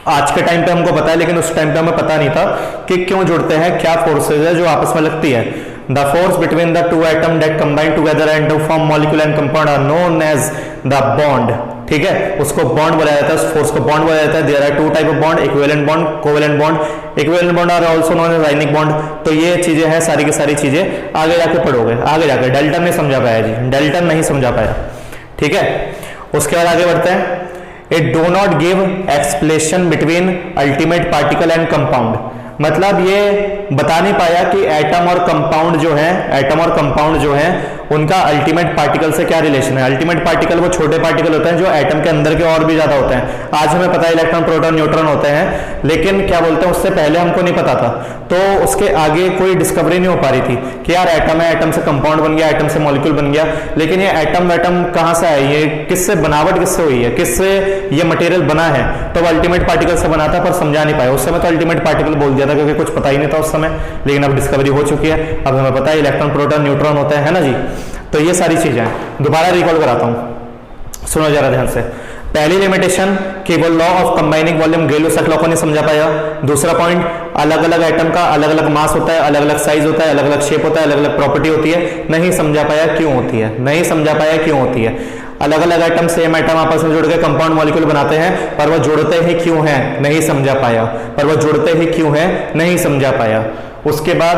आज के टाइम पे हमको पता है, लेकिन उस टाइम पे हमें पता नहीं था कि क्यों जुड़ते हैं, क्या फोर्सेज है जो आपस में लगती है। The force between the two atom that combine together and to form molecule and compound are known as the bond. ठीक है, उसको बॉन्ड बोला जाता है, उस फोर्स को बॉन्ड बोला जाता है। There are two type of bond, equivalent bond, covalent bond. Equivalent bond are also known as ionic bond. तो ये चीजें हैं, सारी की सारी चीजें आगे जाके पढ़ोगे, आगे जाके। डेल्टन नहीं समझा पाया जी, डेल्टन नहीं समझा पाया। ठीक है, उसके बाद आगे बढ़ते हैं। It do not give explanation between ultimate particle and compound. मतलब ये बता नहीं पाया कि एटम और कंपाउंड जो है उनका अल्टीमेट पार्टिकल से क्या रिलेशन है। अल्टीमेट पार्टिकल वो छोटे पार्टिकल होते हैं जो एटम के अंदर के और भी ज्यादा होते हैं। आज हमें पता है इलेक्ट्रॉन प्रोटॉन न्यूट्रॉन होते हैं, लेकिन क्या बोलते हैं उससे पहले हमको नहीं पता था, तो उसके आगे कोई डिस्कवरी नहीं हो पा रही थी कि यार एटम है, एटम से कंपाउंड बन गया, एटम से मॉलिक्यूल बन गया, लेकिन ये एटम वेटम कहां से है, ये किससे बनावट किससे हुई है, किससे ये मटेरियल बना है, तो अल्टीमेट पार्टिकल से बना था, पर समझा नहीं पाया उस समय। तो अल्टीमेट पार्टिकल बोल दिया था क्योंकि कुछ पता ही नहीं था उस समय, लेकिन अब डिस्कवरी हो चुकी है, अब हमें पता है इलेक्ट्रॉन प्रोटॉन न्यूट्रॉन होते हैं, है ना जी। तो ये सारी चीजें हैं, दोबारा रिकॉल कराता हूं, सुनो जरा ध्यान से। पहली लिमिटेशन कि वो law of combining volume Gay Lussac law को नहीं समझा पाया। दूसरा पॉइंट, अलग अलग एटम का अलग अलग मास होता है, अलग अलग साइज होता है, अलग अलग शेप होता है, अलग अलग प्रॉपर्टी होती है, नहीं समझा पाया क्यों होती है, नहीं समझा पाया क्यों होती है। अलग अलग एटम सेम एटम आपस में जुड़ के कंपाउंड मॉलिक्यूल बनाते हैं, पर वो जुड़ते ही क्यों हैं नहीं समझा पाया, पर वो जुड़ते ही क्यों हैं नहीं समझा पाया। उसके बाद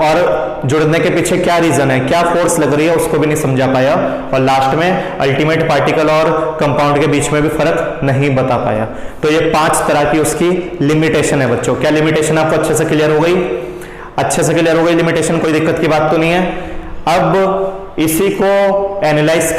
और जुड़ने के पीछे क्या रीजन है, क्या फोर्स लग रही है, उसको भी नहीं समझा पाया। और लास्ट में अल्टीमेट पार्टिकल और कंपाउंड के बीच में भी फर्क नहीं बता पाया। तो ये 5 तरह की उसकी लिमिटेशन है बच्चों। क्या लिमिटेशन आपको अच्छे से क्लियर हो गई, अच्छे से क्लियर हो गई लिमिटेशन, कोई दिक्कत की बात तो नहीं है। अब इसी को एनालाइज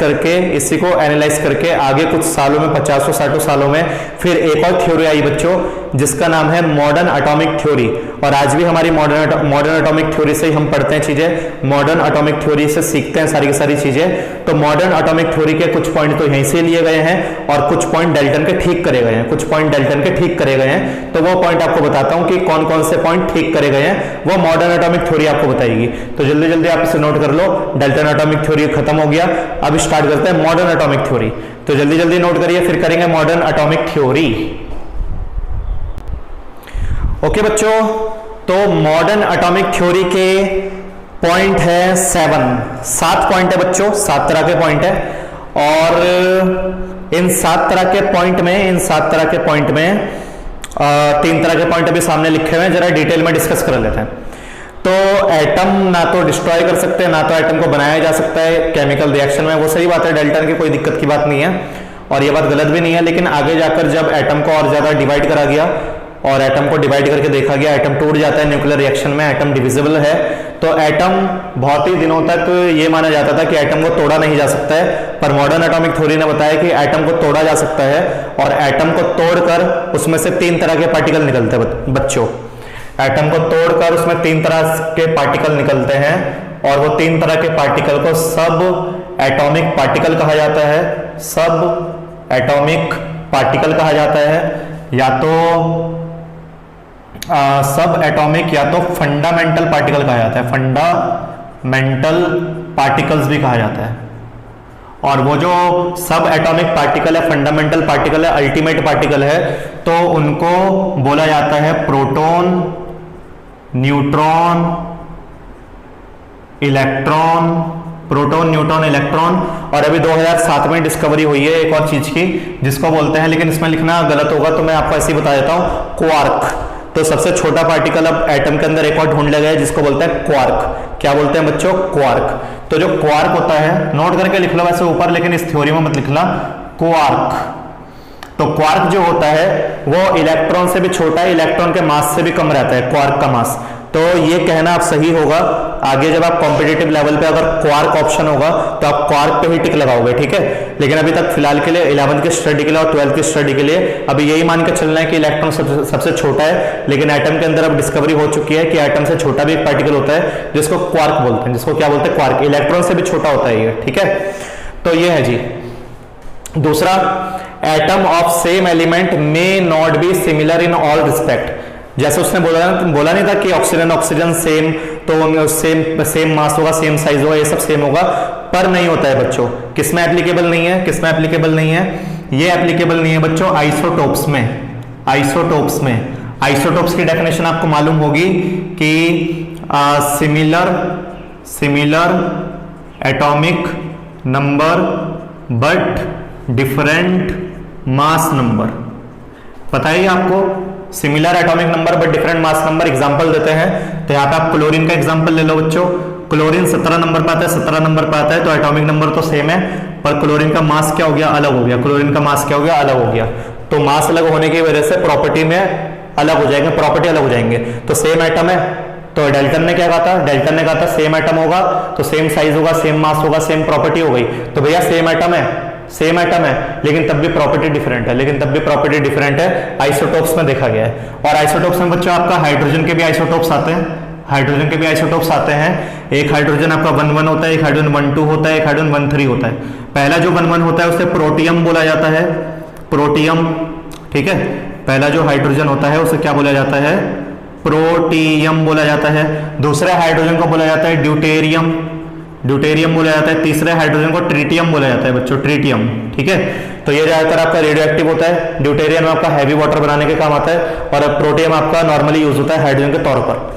करके आगे कुछ सालों में 50-60 सालों में फिर एक और थ्योरी आई बच्चों जिसका नाम है मॉडर्न एटॉमिक थ्योरी। और आज भी हमारी मॉडर्न एटॉमिक थ्योरी से ही हम पढ़ते हैं चीजें, मॉडर्न एटॉमिक थ्योरी से सीखते हैं सारी की सारी चीजें। तो मॉडर्न एटॉमिक थ्योरी के कुछ पॉइंट तो यहीं से लिए गए हैं और कुछ पॉइंट डाल्टन के ठीक करे गए हैं, कुछ पॉइंट डाल्टन के ठीक करे गए हैं। तो वो पॉइंट आपको बताता हूं कि कौन कौन से पॉइंट ठीक करे गए हैं, वो मॉडर्न एटॉमिक थ्योरी आपको बताएगी। तो जल्दी जल्दी आप इसे नोट कर लो, डाल्टन एटॉमिक थ्योरी खत्म हो गया, अब स्टार्ट करते हैं मॉडर्न एटॉमिक थ्योरी। तो जल्दी जल्दी नोट करिए, फिर करेंगे मॉडर्न एटॉमिक थ्योरी। ओके बच्चों, तो मॉडर्न एटॉमिक थ्योरी के पॉइंट है 7 पॉइंट है बच्चों, 7 तरह के पॉइंट है। और इन 7 तरह के पॉइंट में 3 तरह के पॉइंट अभी सामने लिखे हुए हैं, जरा डिटेल में डिस्कस कर लेते हैं। तो एटम ना तो डिस्ट्रॉय कर सकते हैं, ना तो एटम को बनाया जा सकता है केमिकल रिएक्शन में, वो सही बात है, डाल्टन की कोई दिक्कत की बात नहीं है और ये बात गलत भी नहीं है। लेकिन आगे जाकर जब एटम को और ज्यादा डिवाइड करा गया और एटम को डिवाइड करके देखा गया, एटम टूट जाता है न्यूक्लियर रिएक्शन में, एटम डिविजिबल है, तो एटम बहुत ही दिनों तक ये माना जाता था कि एटम को तोड़ा नहीं जा सकता है। पर मॉडर्न एटॉमिक थ्योरी ने बताया कि एटम को तोड़ा जा सकता है और एटम को तोड़कर उसमें से 3 तरह के पार्टिकल निकलते हैं बच्चों। एटम को तोड़कर उसमें 3 तरह के पार्टिकल निकलते हैं और वो 3 तरह के पार्टिकल को सब एटॉमिक पार्टिकल कहा जाता है, सब एटॉमिक पार्टिकल कहा जाता है, या तो सब एटॉमिक या तो फंडामेंटल पार्टिकल कहा जाता है, फंडामेंटल पार्टिकल्स भी कहा जाता है। और वो जो सब एटॉमिक पार्टिकल है, फंडामेंटल पार्टिकल है, अल्टीमेट पार्टिकल है, तो उनको बोला जाता है proton, neutron, electron, proton, neutron, electron. और अभी 2007 में डिस्कवरी हुई है एक और चीज की जिसको बोलते हैं, लेकिन इसमें लिखना गलत होगा तो मैं आपको ऐसे ही बता देता हूं, क्वार्क। तो सबसे छोटा पार्टिकल अब एटम के अंदर एक और ढूंढ लिया गया है जिसको बोलते हैं क्वार्क। क्या बोलते हैं बच्चों, क्वार्क। तो जो क्वार्क होता है, नोट करके लिख लो वैसे ऊपर, लेकिन इस थ्योरी में मत लिखना, क्वार्क। तो क्वार्क जो होता है वो इलेक्ट्रॉन से भी छोटा है, इलेक्ट्रॉन के मास से भी कम रहता है क्वार्क का मास। तो ये कहना आप सही होगा, आगे जब आप कॉम्पिटिटिव लेवल पे अगर क्वार्क ऑप्शन होगा तो आप क्वार्क पे ही टिक लगाओगे, ठीक है। लेकिन अभी तक फिलहाल के लिए 11th की स्टडी के लिए और 12th की स्टडी के लिए अभी यही मान के चलना है कि इलेक्ट्रॉन सबसे छोटा है। लेकिन एटम के अंदर अब डिस्कवरी हो चुकी है कि एटम से छोटा भी एक पार्टिकल होता है जिसको क्वार्क बोलते हैं, जिसको क्या बोलते हैं, क्वार्क। इलेक्ट्रॉन से भी छोटा होता है ये, ठीक है। तो ये है जी। दूसरा, atom of same element may not be similar in all respect. जैसे उसने बोला नहीं था कि ऑक्सीजन सेम, तो सेम मास होगा, सेम साइज होगा, ये सब सेम होगा, पर नहीं होता है बच्चों। किसमें एप्लीकेबल नहीं है, किसमें एप्लीकेबल नहीं है, ये एप्लीकेबल नहीं है बच्चों आइसोटोप्स में। आइसोटोप्स की डेफिनेशन आपको मालूम होगी कि similar atomic number but different mass number. पता है आपको, similar atomic number but different mass number. Example देते हैं तो यहाँ पे आप क्लोरीन का एग्जांपल ले लो बच्चों। क्लोरीन 17 नंबर पे आता है, 17 नंबर पे आता है, तो एटॉमिक नंबर तो सेम है, पर क्लोरीन का मास क्या हो गया, अलग हो गया। क्लोरीन का मास क्या हो गया, अलग हो गया। तो मास अलग होने की वजह से प्रॉपर्टी में अलग हो जाएंगे, प्रॉपर्टी अलग हो जाएंगे। तो सेम एटम है, तो डाल्टन ने क्या कहा था, डाल्टन ने कहा था सेम एटम होगा तो सेम साइज होगा, सेम मास होगा, सेम प्रॉपर्टी हो गई। तो भैया सेम एटम है, सेम एटम है, लेकिन तब भी प्रॉपर्टी डिफरेंट है, लेकिन तब भी प्रॉपर्टी डिफरेंट है, आइसोटोप्स में देखा गया है। और आइसोटोप्स में बच्चों आपका हाइड्रोजन के भी आइसोटोप्स आते हैं, हाइड्रोजन के भी आइसोटोप्स आते हैं। एक हाइड्रोजन आपका 1,1 होता है, एक हाइड्रोजन 1,2 होता है, एक हाइड्रोजन 1,3 होता है। पहला जो 1,1 होता है उसे प्रोटियम बोला जाता है, प्रोटियम, ठीक है। पहला जो हाइड्रोजन होता है उसे क्या बोला जाता है, प्रोटियम बोला जाता है। दूसरे हाइड्रोजन को बोला जाता है ड्यूटेरियम, ड्यूटेरियम बोला जाता है। तीसरे हाइड्रोजन को ट्रिटियम बोला जाता है बच्चों, ट्रिटियम, ठीक है। तो ये ज्यादातर आपका रेडियो एक्टिव होता है। ड्यूटेरियम आपका हैवी वाटर बनाने के काम आता है, और प्रोटियम आपका नॉर्मली यूज होता है हाइड्रोजन के तौर पर।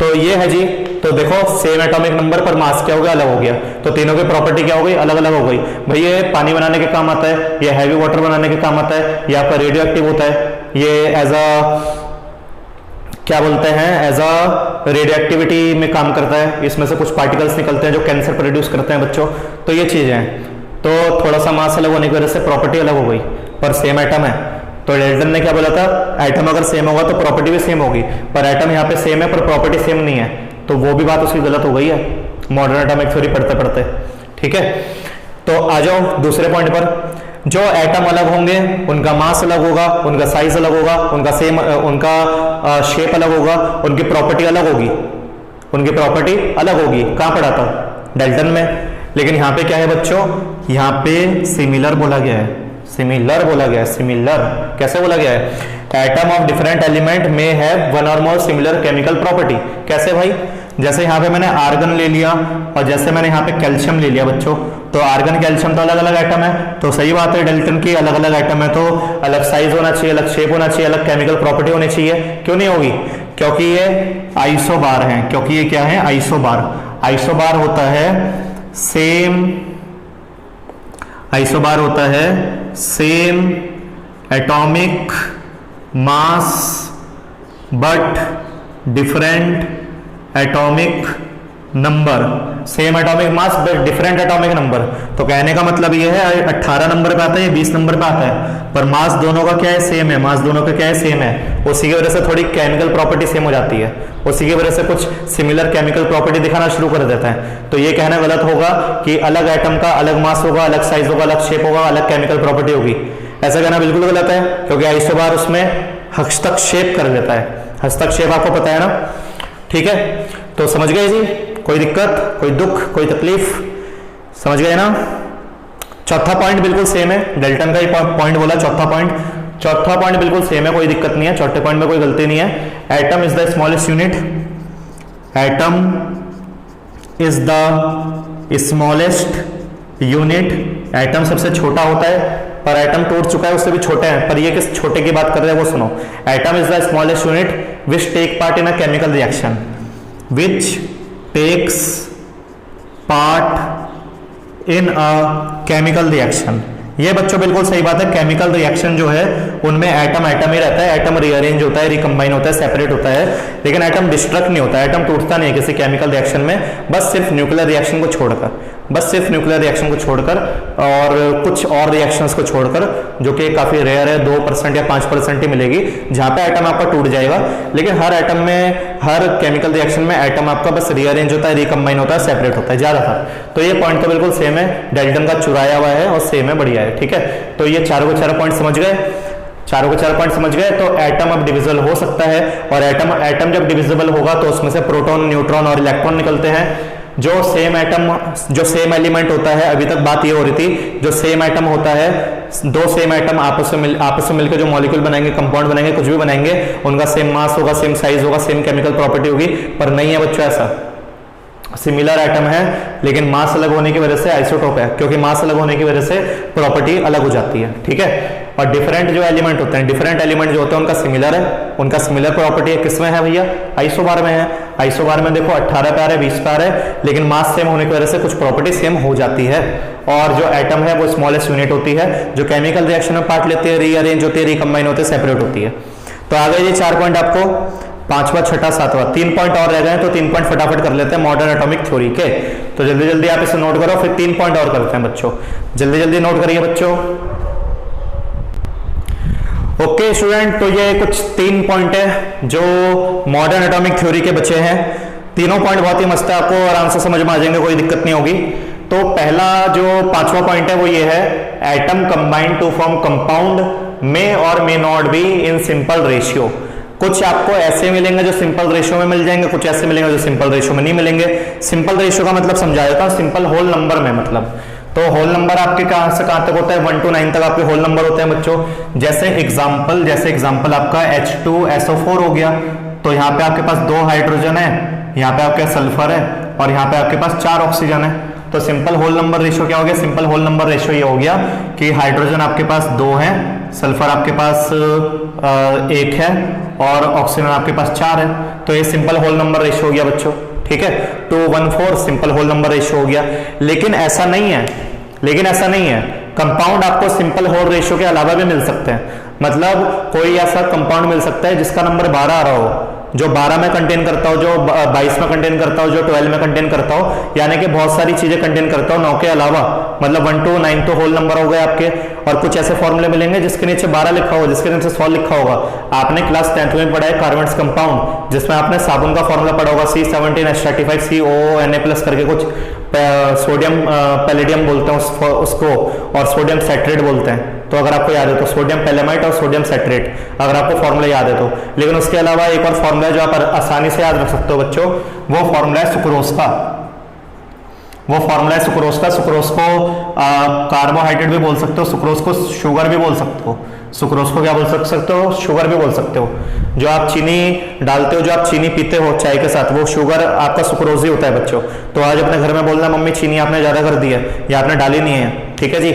तो ये है जी। तो देखो सेम एटॉमिक नंबर पर मास क्या हो गया, अलग हो गया। तो तीनों की प्रॉपर्टी क्या हो गई, अलग अलग हो गई। भाई ये पानी बनाने के काम आता है, ये हैवी वाटर बनाने के काम आता है, ये आपका रेडियो एक्टिव होता है, ये एज अ क्या बोलते हैं, एज अ रेडियो एक्टिविटी में काम करता है। इसमें से कुछ पार्टिकल्स निकलते हैं जो कैंसर प्रोड्यूस करते हैं बच्चों। तो ये चीजें हैं। तो थोड़ा सा मास अलग होने की वजह से प्रॉपर्टी अलग हो गई, पर सेम एटम है। तो डाल्टन ने क्या बोला था, एटम अगर सेम होगा तो प्रॉपर्टी भी सेम होगी, पर एटम यहाँ पे सेम है पर प्रॉपर्टी सेम नहीं है। तो वो भी बात उसकी गलत हो गई है मॉडर्न एटॉमिक थ्योरी पढ़ते पढ़ते, ठीक है। तो आ जाओ दूसरे पॉइंट पर। जो एटम अलग होंगे उनका मास अलग होगा, उनका साइज अलग होगा, उनका शेप अलग होगा, उनकी प्रॉपर्टी अलग होगी, उनकी प्रॉपर्टी अलग होगी। कहां पढ़ा था, डाल्टन में। लेकिन यहाँ पे क्या है बच्चों, यहाँ पे सिमिलर बोला गया है, सिमिलर बोला गया है। सिमिलर कैसे बोला गया है, एटम ऑफ डिफरेंट एलिमेंट में हैव वन और मोर सिमिलर केमिकल प्रॉपर्टी। कैसे भाई, जैसे यहाँ पे मैंने आर्गन ले लिया और जैसे मैंने यहाँ पे कैल्शियम ले लिया बच्चों। तो आर्गन कैल्शियम तो अलग अलग आइटम है, तो सही बात है डाल्टन की अलग अलग आइटम है तो अलग साइज होना चाहिए, अलग शेप होना चाहिए, अलग केमिकल प्रॉपर्टी होनी चाहिए। क्यों नहीं होगी, क्योंकि ये आइसोबार है। क्योंकि ये क्या है, आइसोबार। आइसोबार होता है सेम, आइसोबार होता है same atomic mass but different atomic number, same atomic mass but different atomic number. तो कहने का मतलब ये है 18 नंबर पे आता है, 20 नंबर पे आता है, पर मास दोनों का क्या है, सेम है। मास दोनों का क्या है, सेम है। उसी की वजह से थोड़ी केमिकल प्रॉपर्टी सेम हो जाती है, उसी की वजह से कुछ सिमिलर केमिकल प्रॉपर्टी दिखाना शुरू कर देता है। तो ये कहना गलत होगा कि अलग एटम का अलग मास होगा, अलग साइज होगा, अलग शेप होगा, अलग केमिकल प्रॉपर्टी होगी। ऐसा कहना बिल्कुल गलत है, क्योंकि आइसोबार उसमें हस्तक्षेप कर देता है। हस्तक्षेप आपको पता है ना, ठीक है। तो समझ गए जी, कोई दिक्कत, कोई दुख, कोई तकलीफ, समझ गए ना। चौथा पॉइंट बिल्कुल सेम है, डाल्टन का ही पॉइंट बोला चौथा पॉइंट। चौथा पॉइंट बिल्कुल सेम है, कोई दिक्कत नहीं है, चौथे पॉइंट में कोई गलती नहीं है। Atom is the smallest unit, atom is the smallest unit. Atom सबसे छोटा होता है, पर एटम टूट चुका है, उससे भी छोटे हैं, पर ये किस छोटे की बात कर रहे हैं वो सुनो। Atom is the smallest unit which take part in a chemical reaction, which takes part in a chemical reaction. ये बच्चों बिल्कुल सही बात है। केमिकल रिएक्शन जो है उनमें एटम एटम ही रहता है, एटम रीअरेंज होता है, रिकम्बाइन होता है, सेपरेट होता है, लेकिन एटम डिस्ट्रक्ट नहीं होता है, एटम टूटता नहीं है किसी केमिकल रिएक्शन में, बस सिर्फ न्यूक्लियर रिएक्शन को छोड़कर, बस सिर्फ न्यूक्लियर रिएक्शन को छोड़कर और कुछ और रिएक्शंस को छोड़कर, जो कि काफी रेयर है, 2% या 5% ही मिलेगी जहां पे एटम आपका टूट जाएगा। लेकिन हर एटम में, हर केमिकल रिएक्शन में एटम आपका बस रीअरेंज होता है, रिकम्बाइन होता है, सेपरेट होता है ज्यादातर। तो ये पॉइंट तो बिल्कुल सेम है, डाल्टन का चुराया हुआ है और सेम है, बढ़िया है, ठीक है। तो ये चारों के चारों पॉइंट समझ गए, चारों के चार पॉइंट समझ गए। तो एटम अब डिविजिबल हो सकता है, और एटम जब डिविजिबल होगा तो उसमें से प्रोटॉन, न्यूट्रॉन और इलेक्ट्रॉन निकलते हैं। जो सेम एटम, जो सेम एलिमेंट होता है, अभी तक बात ये हो रही थी, जो सेम एटम होता है, दो सेम एटम आपस में मिलकर जो मॉलिक्यूल बनाएंगे, कंपाउंड बनाएंगे, कुछ भी बनाएंगे, उनका सेम मास होगा, सेम साइज होगा, सेम केमिकल प्रॉपर्टी होगी। पर नहीं है बच्चों ऐसा, सिमिलर एटम है लेकिन मास अलग होने की वजह से आइसोटोप है, क्योंकि मास अलग होने की वजह से प्रॉपर्टी अलग हो जाती है, ठीक है। और डिफरेंट जो एलिमेंट होते हैं, डिफरेंट एलिमेंट जो होते हैं उनका सिमिलर है, उनका सिमिलर प्रॉपर्टी है, किसमें है भैया, आइसोबार में है। आइसोबार में देखो 18 पे आ रहा है, 20 पे आ रहा है, लेकिन मास सेम होने की वजह से कुछ प्रॉपर्टी सेम हो जाती है। और जो एटम है वो स्मॉलेस्ट यूनिट होती है, जो केमिकल रिएक्शन में पार्ट लेती है, रीअरेंज होती है, रिकम्बाइन होती है, सेपरेट होती है। तो आ गए ये 4 पॉइंट आपको, 5वां, 6वां, 7वां, 3 पॉइंट और रह गए, तो 3 पॉइंट फटाफट कर लेते हैं मॉडर्न एटॉमिक थ्योरी के। तो जल्दी जल्दी आप इसे नोट करो, फिर 3 पॉइंट और करते हैं बच्चों, जल्दी जल्दी नोट करिए बच्चों। ओके स्टूडेंट, तो ये कुछ 3 पॉइंट है जो मॉडर्न एटॉमिक थ्योरी के बचे हैं। तीनों पॉइंट बहुत ही मस्त है, आपको आराम से समझ में आ जाएंगे, कोई दिक्कत नहीं होगी। तो पहला जो 5वां पॉइंट है वो ये है, atom combine to form compound may और may not be in simple ratio. कुछ आपको ऐसे मिलेंगे जो सिंपल रेशियो में मिल जाएंगे, कुछ ऐसे मिलेंगे जो सिंपल रेशियो में नहीं मिलेंगे। सिंपल रेशियो का मतलब समझा देता हूं, सिंपल होल नंबर में मतलब, तो होल नंबर आपके कहां से कहां तक होता है, 1 to 9 तक आपके होल नंबर होते हैं बच्चों। जैसे एग्जांपल आपका H2SO4 हो गया, तो यहाँ पे आपके पास 2 हाइड्रोजन है, यहाँ पे आपके सल्फर है और यहाँ पे आपके पास 4 ऑक्सीजन है। तो सिंपल होल नंबर रेशियो क्या हो गया, सिंपल होल नंबर रेशियो ये हो गया कि हाइड्रोजन आपके पास 2 है, सल्फर आपके पास 1 है और ऑक्सीजन आपके पास 4 है। तो ये सिंपल होल नंबर रेशियो हो गया बच्चों, ठीक है। 214 सिंपल होल नंबर रेशियो हो गया। लेकिन ऐसा नहीं है, कंपाउंड आपको सिंपल होल रेशियो के अलावा भी मिल सकते हैं। मतलब कोई ऐसा कंपाउंड मिल सकता है जिसका नंबर 12 आ रहा हो, जो 12 में कंटेन करता हो, जो 22 में कंटेन करता हो, जो 12 में कंटेन करता हो, यानी कि बहुत सारी चीजें कंटेन करता हो 9 के अलावा। मतलब 1 to 9 तो होल नंबर हो गए आपके। और कुछ ऐसे फॉर्मूले मिलेंगे जिसके नीचे 12 लिखा होगा, जिसके नीचे 100 लिखा होगा। आपने क्लास 10th में पढ़ा है कार्बन्स कंपाउंड, जिसमें आपने साबुन का फॉर्मूला पढ़ा होगा, C17H35COONA+ करके कुछ, सोडियम पैलेडियम बोलते हैं उसको, और सोडियम सेट्रेट बोलते हैं। तो अगर आपको याद है तो सोडियम पैलेमाइट और सोडियम सेट्रेट, अगर आपको फॉर्मूला याद है तो। लेकिन उसके अलावा एक और फॉर्मूला जो आप आसानी से याद रख सकते हो बच्चों, वो फॉर्मूला है सुक्रोज का। सुक्रोज को कार्बोहाइड्रेट भी बोल सकते हो, सुक्रोज को शुगर भी बोल सकते हो, सुक्रोज को क्या बोल सकते हो, शुगर भी बोल सकते हो। जो आप चीनी डालते हो, जो आप चीनी पीते हो चाय के साथ, वो शुगर आपका सुक्रोज ही होता है बच्चों। तो आज अपने घर में बोलना, मम्मी चीनी आपने ज्यादा कर दी है या आपने डाली नहीं है, ठीक है जी।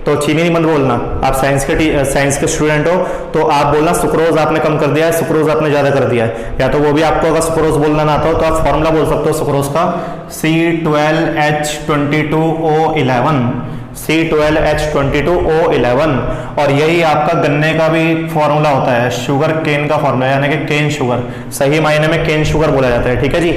तो चीनी नहीं मत बोलना, आप साइंस के स्टूडेंट हो तो आप बोलना सुक्रोज आपने कम कर दिया है, सुक्रोज आपने ज्यादा कर दिया है। या तो वो भी आपको अगर सुक्रोज बोलना ना आता हो तो आप फॉर्मूला बोल सकते हो सुक्रोज का, C12H22O11, और यही आपका गन्ने का भी फॉर्मूला होता है, शुगर केन का फॉर्मूला, यानी कि केन शुगर, सही मायने में केन शुगर बोला जाता है, ठीक है जी।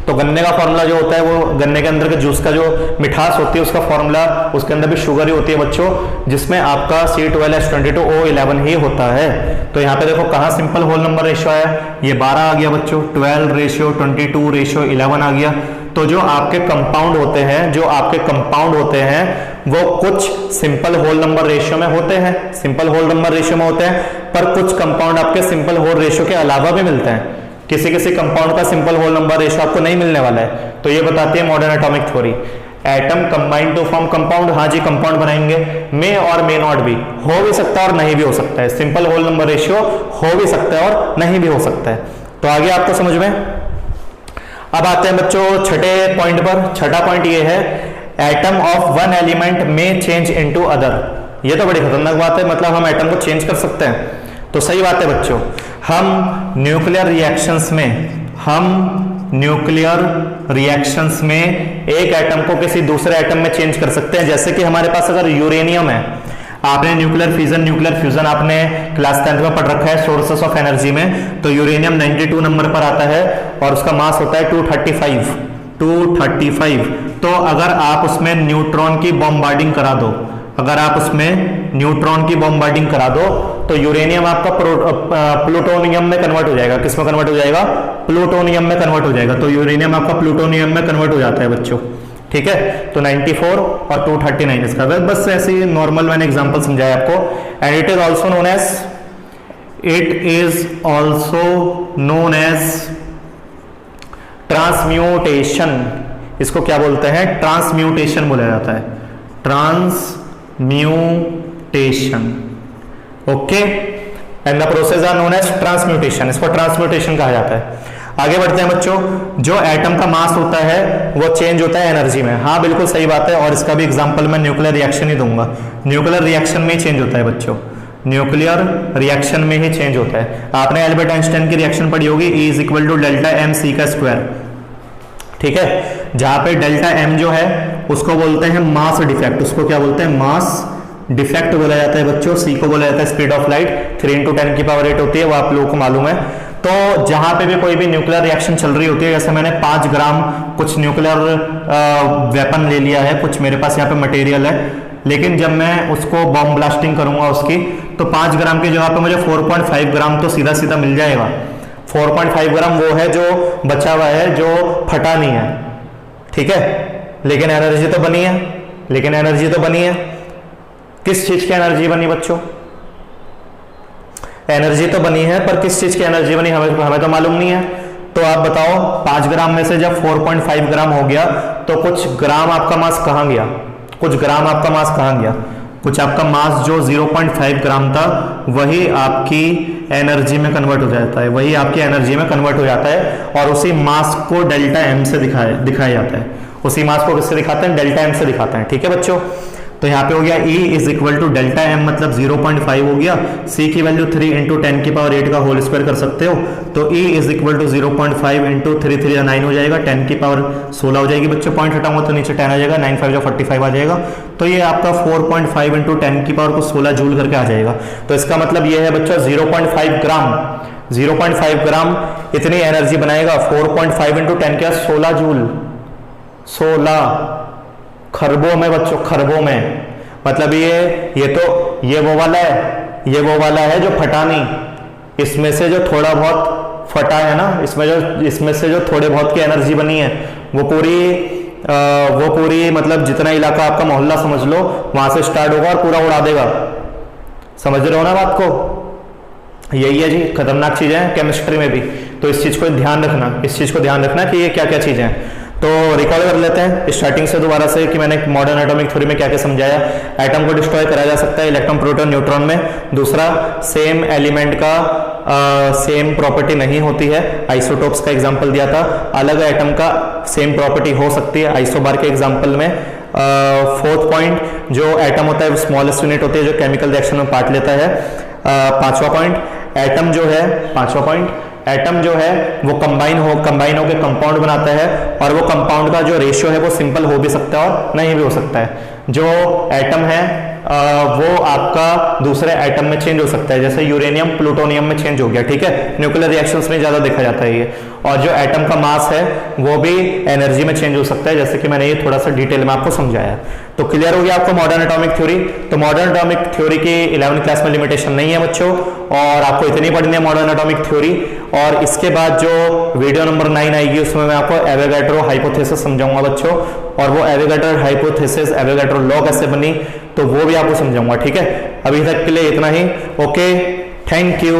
तो गन्ने का फॉर्मूला जो होता है वो गन्ने के अंदर के जूस का जो मिठास होती है उसका फॉर्मूला, उसके अंदर भी शुगर ही होती है बच्चों, जिसमें आपका C12H22O11 ही होता है। तो यहाँ पे देखो कहाँ सिंपल होल नंबर रेशियो है, ये 12 आ गया बच्चों, 12 रेशियो 22 रेशियो 11 आ गया। तो जो आपके कंपाउंड होते हैं वो कुछ सिंपल होल नंबर रेशियो में होते हैं, पर कुछ कंपाउंड आपके सिंपल होल रेशियो के अलावा भी मिलते हैं। किसी कंपाउंड का सिंपल होल नंबर रेशियो आपको नहीं मिलने वाला है। तो ये बताती है modern atomic theory. Atom combine to form compound, हाँ जी कंपाउंड बनाएंगे, मे और मे नॉट भी, हो भी सकता है और नहीं भी हो सकता है। सिंपल होल नंबर रेशियो हो भी सकता है और नहीं भी हो सकता है। तो आगे आपको समझ में। अब आते हैं बच्चों छठे पॉइंट पर। छठा पॉइंट ये है, एटम ऑफ वन एलिमेंट में चेंज इनटू अदर। ये तो बड़ी खतरनाक बात है, मतलब हम एटम को चेंज कर सकते हैं। तो सही बात है बच्चों, हम न्यूक्लियर रिएक्शंस में एक एटम को किसी दूसरे एटम में चेंज कर सकते हैं। जैसे कि हमारे पास अगर यूरेनियम है, आपने न्यूक्लियर फ्यूजन आपने क्लास 10th में पढ़ रखा है सोर्सेस ऑफ एनर्जी में। तो यूरेनियम 92 नंबर पर आता है और उसका मास होता है 235। तो अगर आप उसमें न्यूट्रॉन की बॉम्बार्डिंग करा दो, तो यूरेनियम आपका प्लूटोनियम में कन्वर्ट हो जाएगा। किसमें कन्वर्ट हो जाएगा? प्लूटोनियम में कन्वर्ट हो जाएगा। तो यूरेनियम आपका प्लूटोनियम में कन्वर्ट हो जाता है बच्चों, ठीक है। तो 94 और 239 इसका, बस ऐसे ही नॉर्मल मैंने एग्जांपल समझाया आपको। And it is also known as transmutation. इसको क्या बोलते हैं? ट्रांसम्यूटेशन बोला जाता है, transmutation, okay. And the process are known as transmutation, इसको ट्रांसम्यूटेशन कहा जाता है। आगे बढ़ते हैं बच्चों। जो एटम का मास होता है वो चेंज होता है एनर्जी में, हाँ बिल्कुल सही बात है। और इसका भी एग्जांपल मैं न्यूक्लियर रिएक्शन ही दूंगा। न्यूक्लियर रिएक्शन में ही चेंज होता है बच्चों, न्यूक्लियर रिएक्शन में ही चेंज होता है। आपने एल्बर्ट आइंस्टाइन की रिएक्शन पढ़ी होगी, E = डेल्टा m c का स्क्वायर, ठीक है। जहां पे डेल्टा m जो है उसको बोलते हैं मास डिफेक्ट, उसको क्या बोलते हैं? मास डिफेक्ट बोला जाता है बच्चों। C को बोला जाता है स्पीड ऑफ लाइट, 3 × 10⁸ होती है, वो आप लोगों को मालूम है। तो जहां पे भी कोई भी न्यूक्लियर रिएक्शन चल रही होती है, जैसे मैंने 5 ग्राम कुछ न्यूक्लियर वेपन ले लिया है, कुछ मेरे पास यहाँ पे मटेरियल है, लेकिन जब मैं उसको बॉम्ब ब्लास्टिंग करूंगा उसकी, तो 5 ग्राम की जगह पे मुझे 4.5 ग्राम तो सीधा सीधा मिल जाएगा। 4.5 ग्राम वो है जो बचा हुआ है, जो फटा नहीं है, ठीक है, लेकिन एनर्जी तो बनी है, लेकिन एनर्जी तो बनी है। किस चीज की एनर्जी बनी बच्चों? एनर्जी तो बनी है, पर किस चीज की एनर्जी बनी हमें तो मालूम नहीं है। तो आप बताओ 5 ग्राम में से जब 4.5 ग्राम हो गया, तो कुछ ग्राम आपका मास कहां गया? कुछ ग्राम आपका मास कहां गया? कुछ आपका मास जो 0.5 ग्राम था वही आपकी एनर्जी में कन्वर्ट हो जाता है, वही आपकी एनर्जी में कन्वर्ट हो जाता है, और उसी मास को डेल्टा एम से दिखाया जाता है। उसी मास को किससे दिखाते हैं? डेल्टा एम से दिखाते हैं, ठीक है बच्चों। तो यहाँ पे हो गया E is equal to delta M, मतलब 0.5 हो गया। C की वैल्यू 3 इंटू 10 की पावर 8 का होल स्क्वायर कर सकते हो, तो E is equal to 0.5 into 3 3 9 हो जाएगा, 10 की पावर 16 हो जाएगी बच्चों। पॉइंट हटाऊंगा तो नीचे 10 आ जाएगा, 9 5 45 आ जाएगा। तो ये आपका 4.5 इंटू 10 की पावर को 16 जूल करके आ जाएगा। तो इसका मतलब ये है बच्चों 0.5 ग्राम इतनी एनर्जी बनाएगा। 4.5 इंटू 10 क्या? 16 जूल, 16 खरबों में बच्चों, खरबों में। मतलब ये तो ये वो वाला है, ये वो वाला है जो फटा नहीं, इसमें से जो थोड़ा बहुत फटा है ना, इसमें से जो थोड़े बहुत की एनर्जी बनी है, वो पूरी मतलब जितना इलाका आपका मोहल्ला समझ लो, वहां से स्टार्ट होगा और पूरा उड़ा देगा। समझ रहे हो ना बात को? यही है जी, खतरनाक चीजें हैं केमिस्ट्री में भी। तो इस चीज को ध्यान रखना, इस चीज को ध्यान रखना कि ये क्या क्या चीजें हैं। तो रिकॉर्ड कर लेते हैं स्टार्टिंग से दोबारा से कि मैंने मॉडर्न एटॉमिक थ्योरी में क्या क्या समझाया। एटम को डिस्ट्रॉय करा जा सकता है इलेक्ट्रॉन प्रोटॉन न्यूट्रॉन में। दूसरा, सेम एलिमेंट का सेम प्रॉपर्टी नहीं होती है, आइसोटोप्स का एग्जांपल दिया था। अलग एटम का सेम प्रॉपर्टी हो सकती है आइसोबार के एग्जांपल में। फोर्थ पॉइंट, जो एटम होता है वो स्मॉलेस्ट यूनिट होती है जो केमिकल रिएक्शन में पार्ट लेता है। पांचवा पॉइंट, एटम जो है, पांचवा पॉइंट, एटम जो है वो कंबाइन होकर कंपाउंड बनाता है, और वो कंपाउंड का जो रेशियो है वो सिंपल हो भी सकता है और नहीं भी हो सकता है। जो एटम है वो आपका दूसरे एटम में चेंज हो सकता है, जैसे यूरेनियम प्लूटोनियम में चेंज हो गया, ठीक है, न्यूक्लियर रिएक्शंस में ज्यादा देखा जाता है ये। और जो एटम का मास है वो भी एनर्जी में चेंज हो सकता है, जैसे कि मैंने ये थोड़ा सा डिटेल में आपको समझाया। तो क्लियर हो गया आपको मॉडर्न एटॉमिक थ्योरी। तो मॉडर्न एटॉमिक थ्योरी की 11वीं क्लास में लिमिटेशन नहीं है बच्चों, और आपको इतनी पढ़नी है मॉडर्न एटॉमिक थ्योरी। और इसके बाद जो वीडियो नंबर 9 आएगी उसमें मैं आपको एवोगाड्रो हाइपोथेसिस समझाऊंगा बच्चों, और वो एवोगाड्रो हाइपोथेसिस, एवोगाड्रो लॉ कैसे बनी, तो वो भी आपको समझाऊंगा, ठीक है। अभी तक के लिए इतना ही, ओके, थैंक यू।